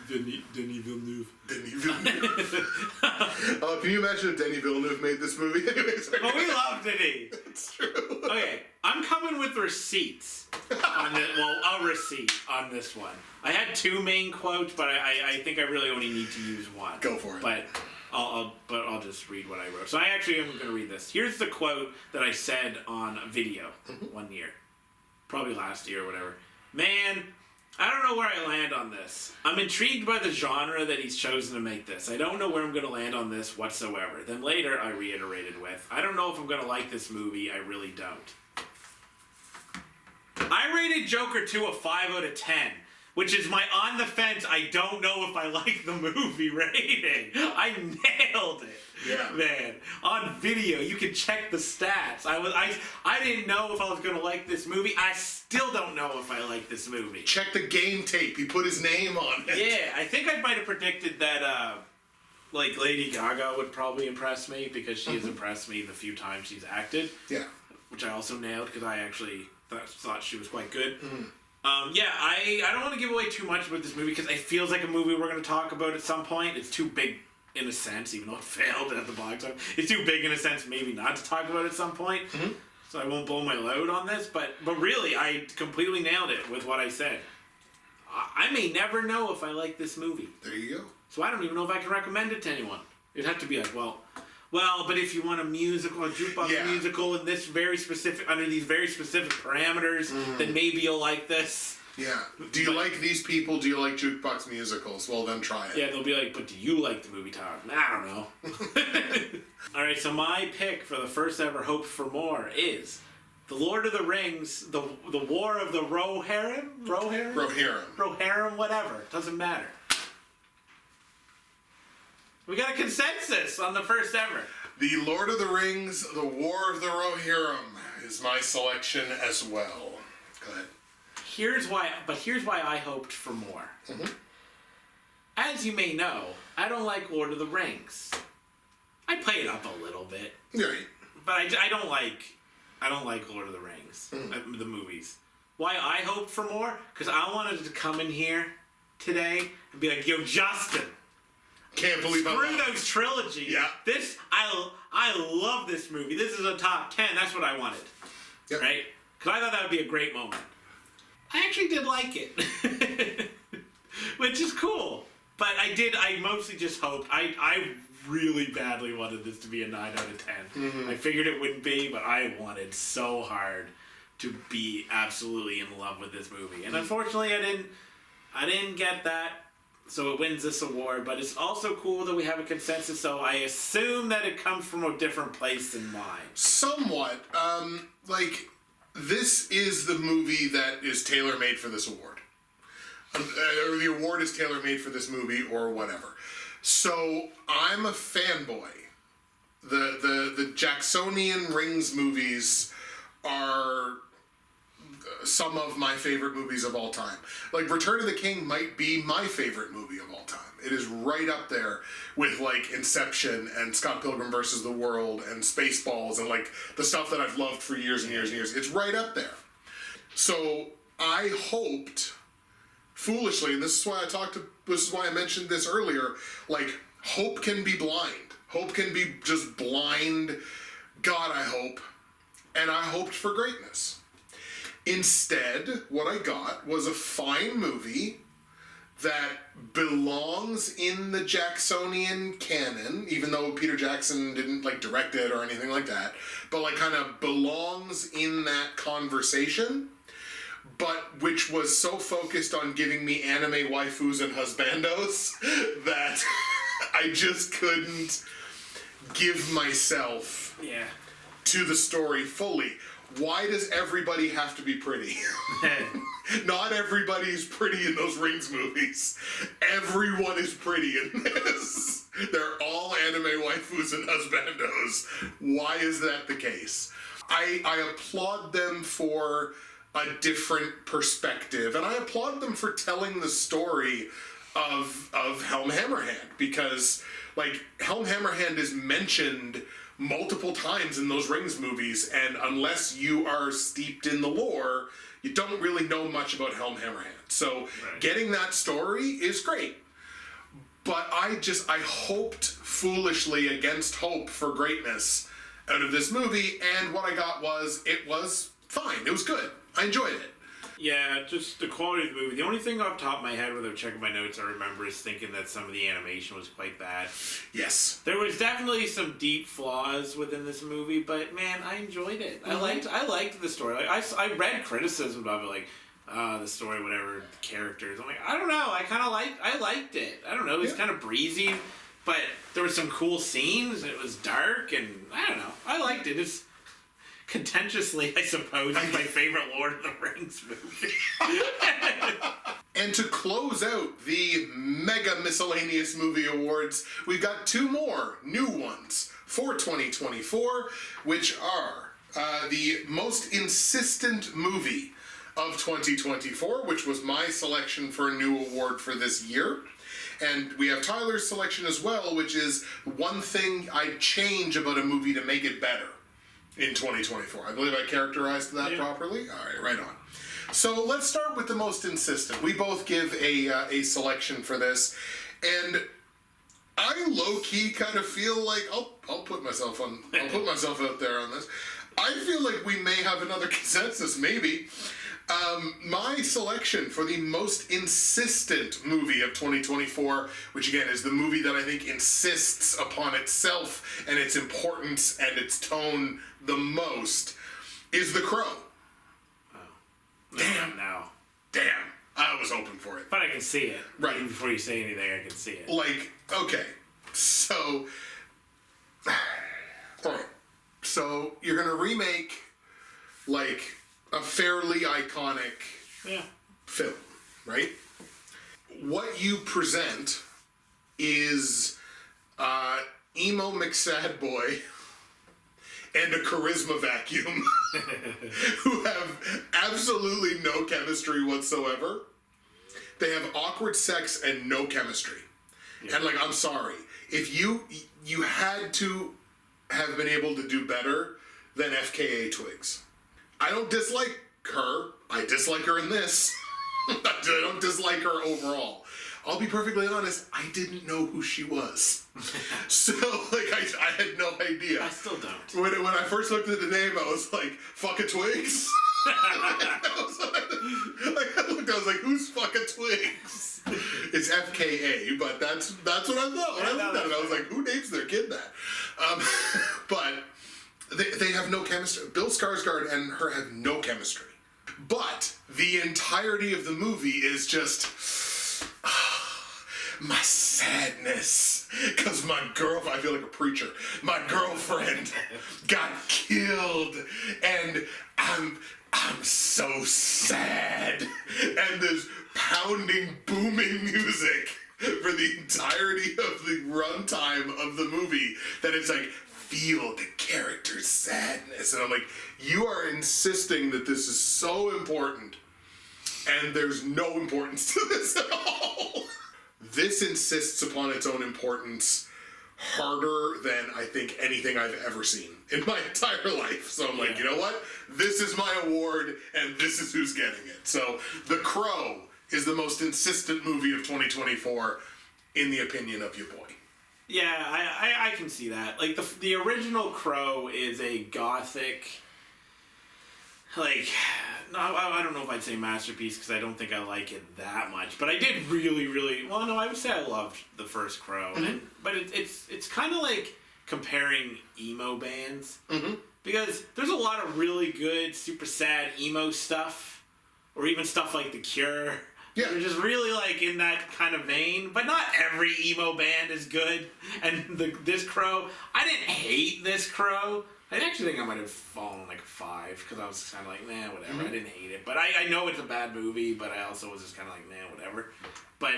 Denis Villeneuve. Denis Villeneuve. Can you imagine if Denis Villeneuve made this movie? Well, we love Denis. It's true. Okay, I'm coming with receipts on this. Well, a receipt on this one. I had two main quotes, but I think I really only need to use one. Go for it. But I'll just read what I wrote. So I actually am going to read this. Here's the quote that I said on a video one year, probably last year or whatever. Man, I don't know where I land on this. I'm intrigued by the genre that he's chosen to make this. I don't know where I'm going to land on this whatsoever. Then later, I reiterated with, I don't know if I'm going to like this movie. I really don't. I rated Joker 2 a 5 out of 10, which is my on the fence, I don't know if I like the movie rating. I nailed it. Yeah. Man, on video, you can check the stats. I didn't know if I was going to like this movie. I still don't know if I like this movie. Check the game tape. He put his name on it. Yeah, I think I might have predicted that, like, Lady Gaga would probably impress me because she has impressed me the few times she's acted. Yeah. Which I also nailed because I actually thought she was quite good. Yeah, I don't want to give away too much about this movie because it feels like a movie we're going to talk about at some point. It's too big in a sense, even though it failed at the box office. It's too big in a sense maybe not to talk about at some point. So I won't blow my load on this, but really, I completely nailed it with what I said. I may never know if I like this movie. There you go. So I don't even know if I can recommend it to anyone. It'd have to be like, well, but if you want a musical, a jukebox musical, in this very specific, under these very specific parameters, then maybe you'll like this. Yeah. Do you like these people? Do you like jukebox musicals? Well, then try it. Yeah, they'll be like, but do you like the movie Tower? I don't know. All right, so my pick for the first ever Hope for More is The Lord of the Rings, the War of the Rohirrim? Rohirrim, whatever. Doesn't matter. We got a consensus on the first ever. The Lord of the Rings, The War of the Rohirrim is my selection as well. Go ahead. Here's why I hoped for more. As you may know, I don't like Lord of the Rings. I play it up a little bit. Right. But I don't like Lord of the Rings, the movies. Why I hoped for more? Because I wanted to come in here today and be like, yo, Justin, can't believe screw those trilogies. Yeah. I love this movie. This is a top 10. That's what I wanted. Yep. Right? Because I thought that would be a great moment. I actually did like it. which is cool. But I mostly just hoped, I really badly wanted this to be a 9 out of 10. Mm-hmm. I figured it wouldn't be, but I wanted so hard to be absolutely in love with this movie. And unfortunately, I didn't get that. So it wins this award, but it's also cool that we have a consensus, so I assume that it comes from a different place than mine. Somewhat. This is the movie that is tailor-made for this award. Or the award is tailor-made for this movie, or whatever. So, I'm a fanboy. The Jacksonian Rings movies are some of my favorite movies of all time. Like, Return of the King might be my favorite movie of all time. It is right up there with, like, Inception and Scott Pilgrim vs. the World and Spaceballs and, like, the stuff that I've loved for years and years and years. It's right up there. So, I hoped, foolishly, and this is why I mentioned this earlier, like, hope can be blind. Hope can be just blind. God, I hope. And I hoped for greatness. Instead, what I got was a fine movie that belongs in the Jacksonian canon, even though Peter Jackson didn't, like, direct it or anything like that, but, like, kind of belongs in that conversation, but which was so focused on giving me anime waifus and husbandos that I just couldn't give myself to the story fully. Why does everybody have to be pretty? Not everybody's pretty in those Rings movies. Everyone is pretty in this. They're all anime waifus and husbandos. Why is that the case? I applaud them for a different perspective, and I applaud them for telling the story of Helm Hammerhand, because, like, Helm Hammerhand is mentioned multiple times in those Rings movies, and unless you are steeped in the lore, you don't really know much about Helm Hammerhand. So getting that story is great. But I hoped foolishly against hope for greatness out of this movie, and what I got was, it was fine. It was good. I enjoyed it. Yeah, just the quality of the movie. The only thing off the top of my head without checking my notes I remember is thinking that some of the animation was quite bad. Yes. There was definitely some deep flaws within this movie, but man, I enjoyed it. Mm-hmm. I liked the story. Like, I read criticism of it, like, the story, whatever, characters. I'm like, I don't know. I liked it. I don't know. It was kind of breezy, but there were some cool scenes. It was dark, and I don't know. I liked it. It's contentiously, I suppose, my favorite Lord of the Rings movie. And to close out the Mega Miscellaneous Movie Awards, we've got 2 more new ones for 2024, which are the Most Insistent Movie of 2024, which was my selection for a new award for this year. And we have Tyler's selection as well, which is one thing I'd change about a movie to make it better in 2024. I believe I characterized that properly. All right, right on. So let's start with the Most Insistent. We both give a selection for this, and I low-key kind of feel like I'll put myself out there on this. I feel like we may have another consensus, maybe. My selection for the Most Insistent Movie of 2024, which again is the movie that I think insists upon itself and its importance and its tone the most, is The Crow. Oh. Damn. No. Damn. I was hoping for it. But I can see it. Right. Even before you say anything, I can see it. Like, okay. So, alright. So, you're gonna remake, like, a fairly iconic film, right? What you present is emo McSad boy and a charisma vacuum who have absolutely no chemistry whatsoever. They have awkward sex and no chemistry. Yeah. And, like, I'm sorry. If you had to have been able to do better than FKA Twigs. I don't dislike her. I dislike her in this. I don't dislike her overall. I'll be perfectly honest, I didn't know who she was. So, like, I had no idea. I still don't. When I first looked at the name, I was like, fucking Twigs? I was like, who's fucking Twigs? FKA, but that's what I thought when I looked at it. I was like, who names their kid that? But they have no chemistry. Bill Skarsgård and her have no chemistry. But the entirety of the movie is just my sadness. Because my girlfriend, I feel like a preacher, my girlfriend got killed. And I'm so sad. And there's pounding, booming music for the entirety of the runtime of the movie that it's like, feel the character's sadness. And I'm like, you are insisting that this is so important, and there's no importance to this at all. This insists upon its own importance harder than I think anything I've ever seen in my entire life. So I'm like, you know what? This is my award, and this is who's getting it. So The Crow is the most insistent movie of 2024, in the opinion of your boy. Yeah, I can see that. Like, the original Crow is a gothic, like, no, I don't know if I'd say masterpiece, because I don't think I like it that much. But I did really, well, no, I would say I loved the first Crow. Mm-hmm. But it's kind of like comparing emo bands. Mm-hmm. Because there's a lot of really good, super sad emo stuff, or even stuff like The Cure. Yeah. They're just really like in that kind of vein, but not every emo band is good. And this Crow, I didn't hate this Crow. I actually think I might have fallen like a 5 because I was kind of like, nah, whatever. Mm-hmm. I didn't hate it, but I know it's a bad movie, but I also was just kind of like, nah, whatever. But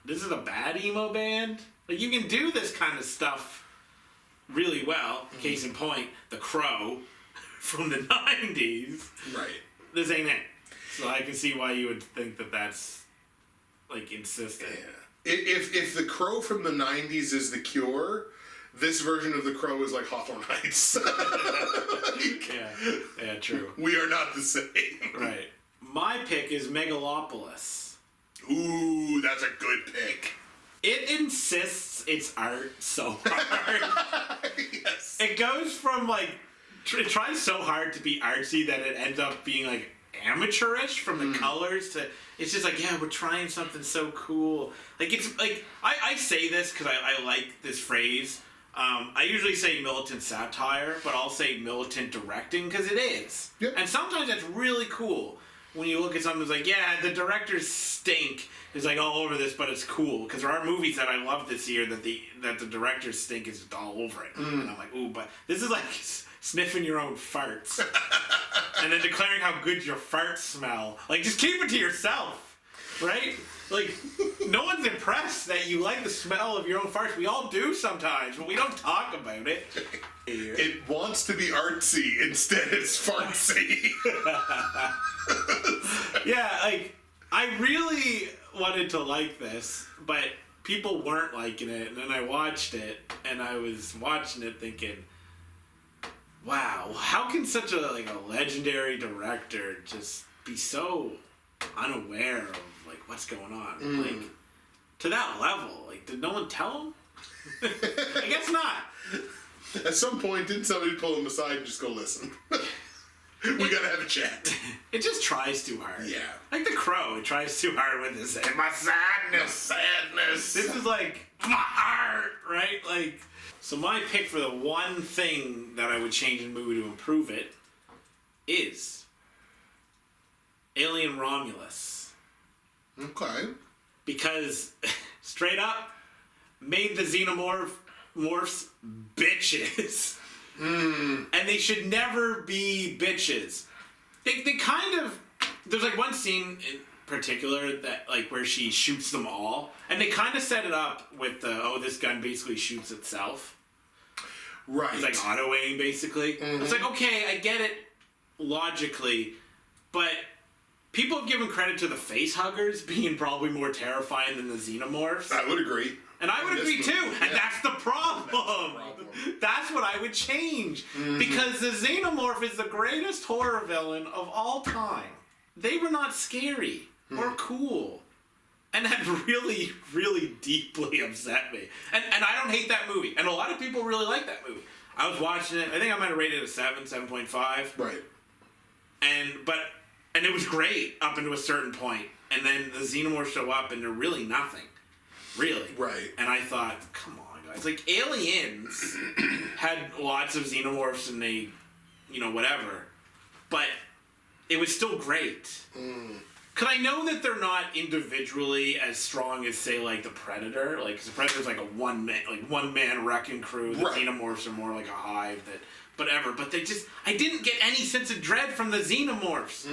this is a bad emo band. Like, you can do this kind of stuff really well. Mm-hmm. Case in point, The Crow from the 90s. Right. This ain't it. So I can see why you would think that that's, like, insistent. Yeah. If The Crow from the 90s is The Cure, this version of The Crow is like Hawthorne Heights. Yeah, true. We are not the same. Right. My pick is Megalopolis. Ooh, that's a good pick. It insists its art so hard. Yes. It goes from, like, it tries so hard to be artsy that it ends up being, like, amateurish from the colors to, it's just like, yeah, we're trying something so cool. Like, it's like, I say this because I like this phrase. I usually say militant satire, but I'll say militant directing because it is. Yep. And sometimes that's really cool when you look at something that's like, yeah, the directors stink. It's like all over this, but it's cool because there are movies that I love this year that the directors stink is all over it. And I'm like, ooh, but this is like sniffing your own farts and then declaring how good your farts smell. Like, just keep it to yourself, right? Like, no one's impressed that you like the smell of your own farts. We all do sometimes, but we don't talk about it. It wants to be artsy, instead it's fartsy. Yeah, like, I really wanted to like this, but people weren't liking it, and then I watched it, and I was watching it thinking, wow, how can such a legendary director just be so unaware of, like, what's going on? Like, to that level. Like, did no one tell him? I guess not. At some point, didn't somebody pull him aside and just go, listen, we gotta have a chat. It just tries too hard. Yeah. Like The Crow, it tries too hard with this. My sadness. This is like, my art, right? Like, so my pick for the one thing that I would change in the movie to improve it is Alien Romulus. Okay. Because, straight up, made the xenomorphs bitches. And they should never be bitches. They kind of, there's like one scene in particular that, like, where she shoots them all, and they kind of set it up with this gun basically shoots itself. Right. It's like auto aim, basically. It's like, okay, I get it logically, but people have given credit to the face huggers being probably more terrifying than the xenomorphs. I would agree. And I would agree too, and that's the problem. That's what I would change. Because the xenomorph is the greatest horror villain of all time. They were not scary or cool. And that really, really deeply upset me. And I don't hate that movie. And a lot of people really like that movie. I was watching it, I think I might have rated it a 7.5. Right. And it was great up until a certain point. And then the xenomorphs show up and they're really nothing. really. Right. And I thought, come on, guys. Like, Aliens had lots of xenomorphs and they, whatever. But it was still great. Because I know that they're not individually as strong as, say, like, the Predator. Like, 'cause the Predator's like a one-man wrecking crew. The xenomorphs are more like a hive that... whatever, but I didn't get any sense of dread from the xenomorphs.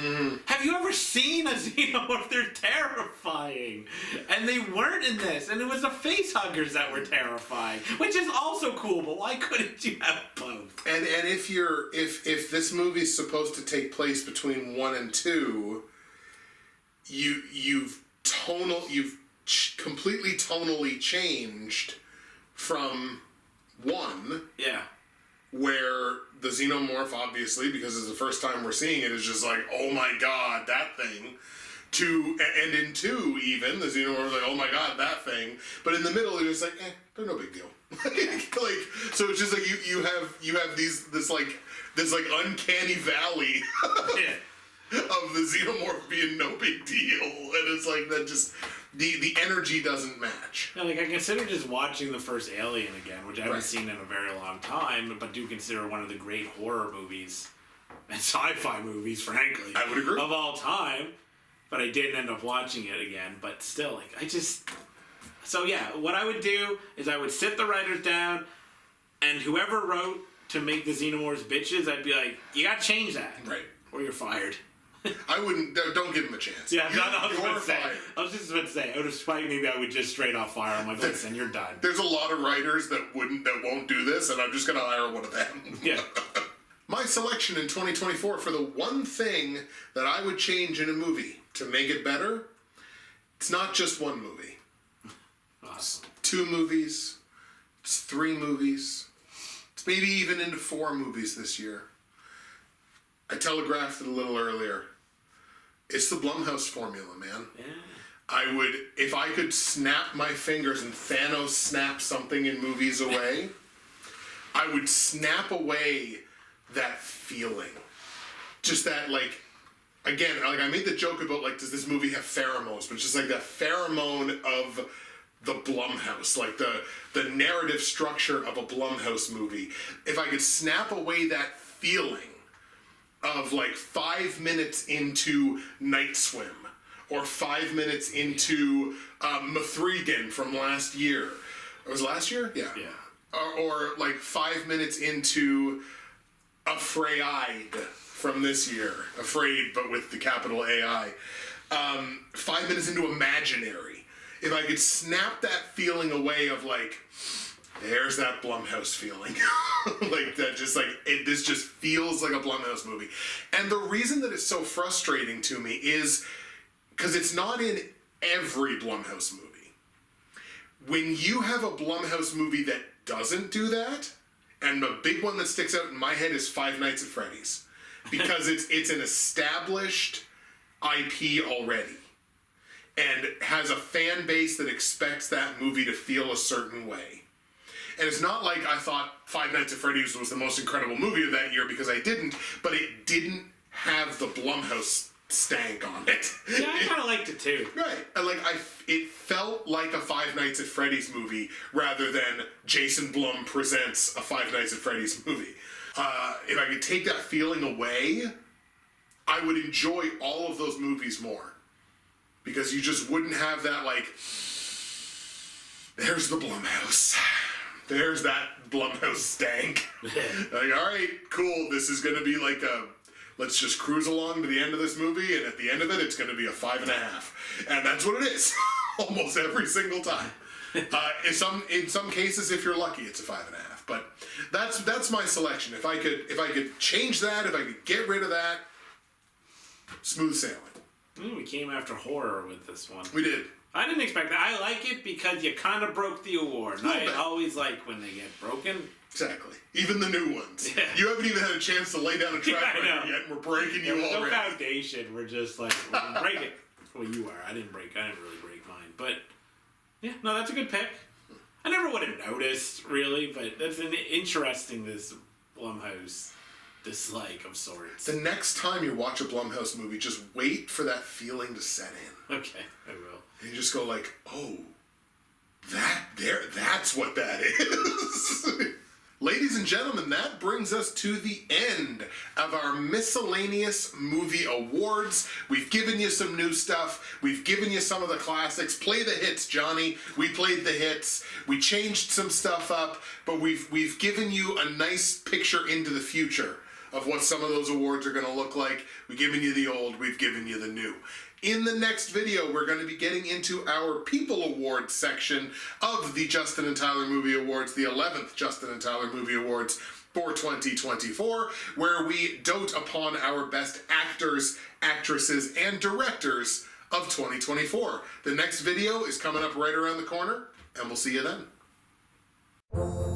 Have you ever seen a xenomorph? They're terrifying. And they weren't in this, and it was the facehuggers that were terrifying, which is also cool, but why couldn't you have both? And if this movie's supposed to take place between 1 and 2, you've completely tonally changed from 1. Yeah. Where the xenomorph, obviously, because it's the first time we're seeing it, is just like, oh my god, that thing. And in 2, even, the xenomorph is like, oh my god, that thing. But in the middle, they're just like, they're no big deal. So it's just like you have this uncanny valley of the xenomorph being no big deal, and it's like that just. The energy doesn't match. Yeah, like, I consider just watching the first Alien again, which I haven't seen in a very long time, but do consider one of the great horror movies and sci-fi movies, frankly. I would agree. Of all time. But I didn't end up watching it again. But still, like, So, yeah, what I would do is I would sit the writers down, and whoever wrote to make the xenomorphs bitches, I'd be like, you gotta change that. Right. Or you're fired. I wouldn't. Don't give him a chance. Yeah, I was just about to say. Out of spite, maybe I would just straight off fire him. Like, listen, you're done. There's a lot of writers that won't do this, and I'm just gonna hire one of them. Yeah. My selection in 2024 for the one thing that I would change in a movie to make it better. It's not just one movie. Awesome. It's 2 movies. It's 3 movies. It's maybe even into 4 movies this year. I telegraphed it a little earlier. It's the Blumhouse formula, man. Yeah. I would, if I could snap my fingers and Thanos snap something in movies away, I would snap away that feeling. Just that, like, again, like I made the joke about, like, does this movie have pheromones? But it's just like that pheromone of the Blumhouse, like the narrative structure of a Blumhouse movie. If I could snap away that feeling of like 5 minutes into Night Swim, or 5 minutes into Mithrigan from last year. It was last year? Yeah. Or like 5 minutes into Afraid from this year. Afraid, but with the capital AI. 5 minutes into Imaginary. If I could snap that feeling away of like, there's that Blumhouse feeling. Like that just like, this just feels like a Blumhouse movie. And the reason that it's so frustrating to me is because it's not in every Blumhouse movie. When you have a Blumhouse movie that doesn't do that, and the big one that sticks out in my head is Five Nights at Freddy's. Because it's an established IP already. And has a fan base that expects that movie to feel a certain way. And it's not like I thought Five Nights at Freddy's was the most incredible movie of that year, because I didn't, but it didn't have the Blumhouse stank on it. Yeah, I kind of liked it too. Right. And like, it felt like a Five Nights at Freddy's movie rather than Jason Blum presents a Five Nights at Freddy's movie. If I could take that feeling away, I would enjoy all of those movies more. Because you just wouldn't have that, like, there's the Blumhouse. There's that Blumhouse stank. Like, all right, cool. This is going to be like let's just cruise along to the end of this movie, and at the end of it, it's going to be a 5.5. And that's what it is. Almost every single time. In some cases, if you're lucky, it's a 5.5. But that's my selection. If I could change that, if I could get rid of that, smooth sailing. We came after horror with this one. We did. I didn't expect that. I like it because you kind of broke the award. I always like when they get broken. Exactly. Even the new ones. Yeah. You haven't even had a chance to lay down a track record yet, and we're breaking you already. No foundation. We're just like, we're gonna break it. Well, you are. I didn't really break mine. But, yeah, no, that's a good pick. I never would have noticed, really, but that's an interesting, this Blumhouse dislike of sorts. The next time you watch a Blumhouse movie, just wait for that feeling to set in. Okay, I will. And you just go like, oh, That's what that is. Ladies and gentlemen, that brings us to the end of our Miscellaneous Movie Awards. We've given you some new stuff. We've given you some of the classics. Play the hits, Johnny. We played the hits. We changed some stuff up, but we've given you a nice picture into the future of what some of those awards are going to look like. We've given you the old, we've given you the new. In the next video, we're going to be getting into our People Awards section of the Justin and Tyler Movie Awards, the 11th Justin and Tyler Movie Awards for 2024, where we dote upon our best actors, actresses, and directors of 2024. The next video is coming up right around the corner, and we'll see you then.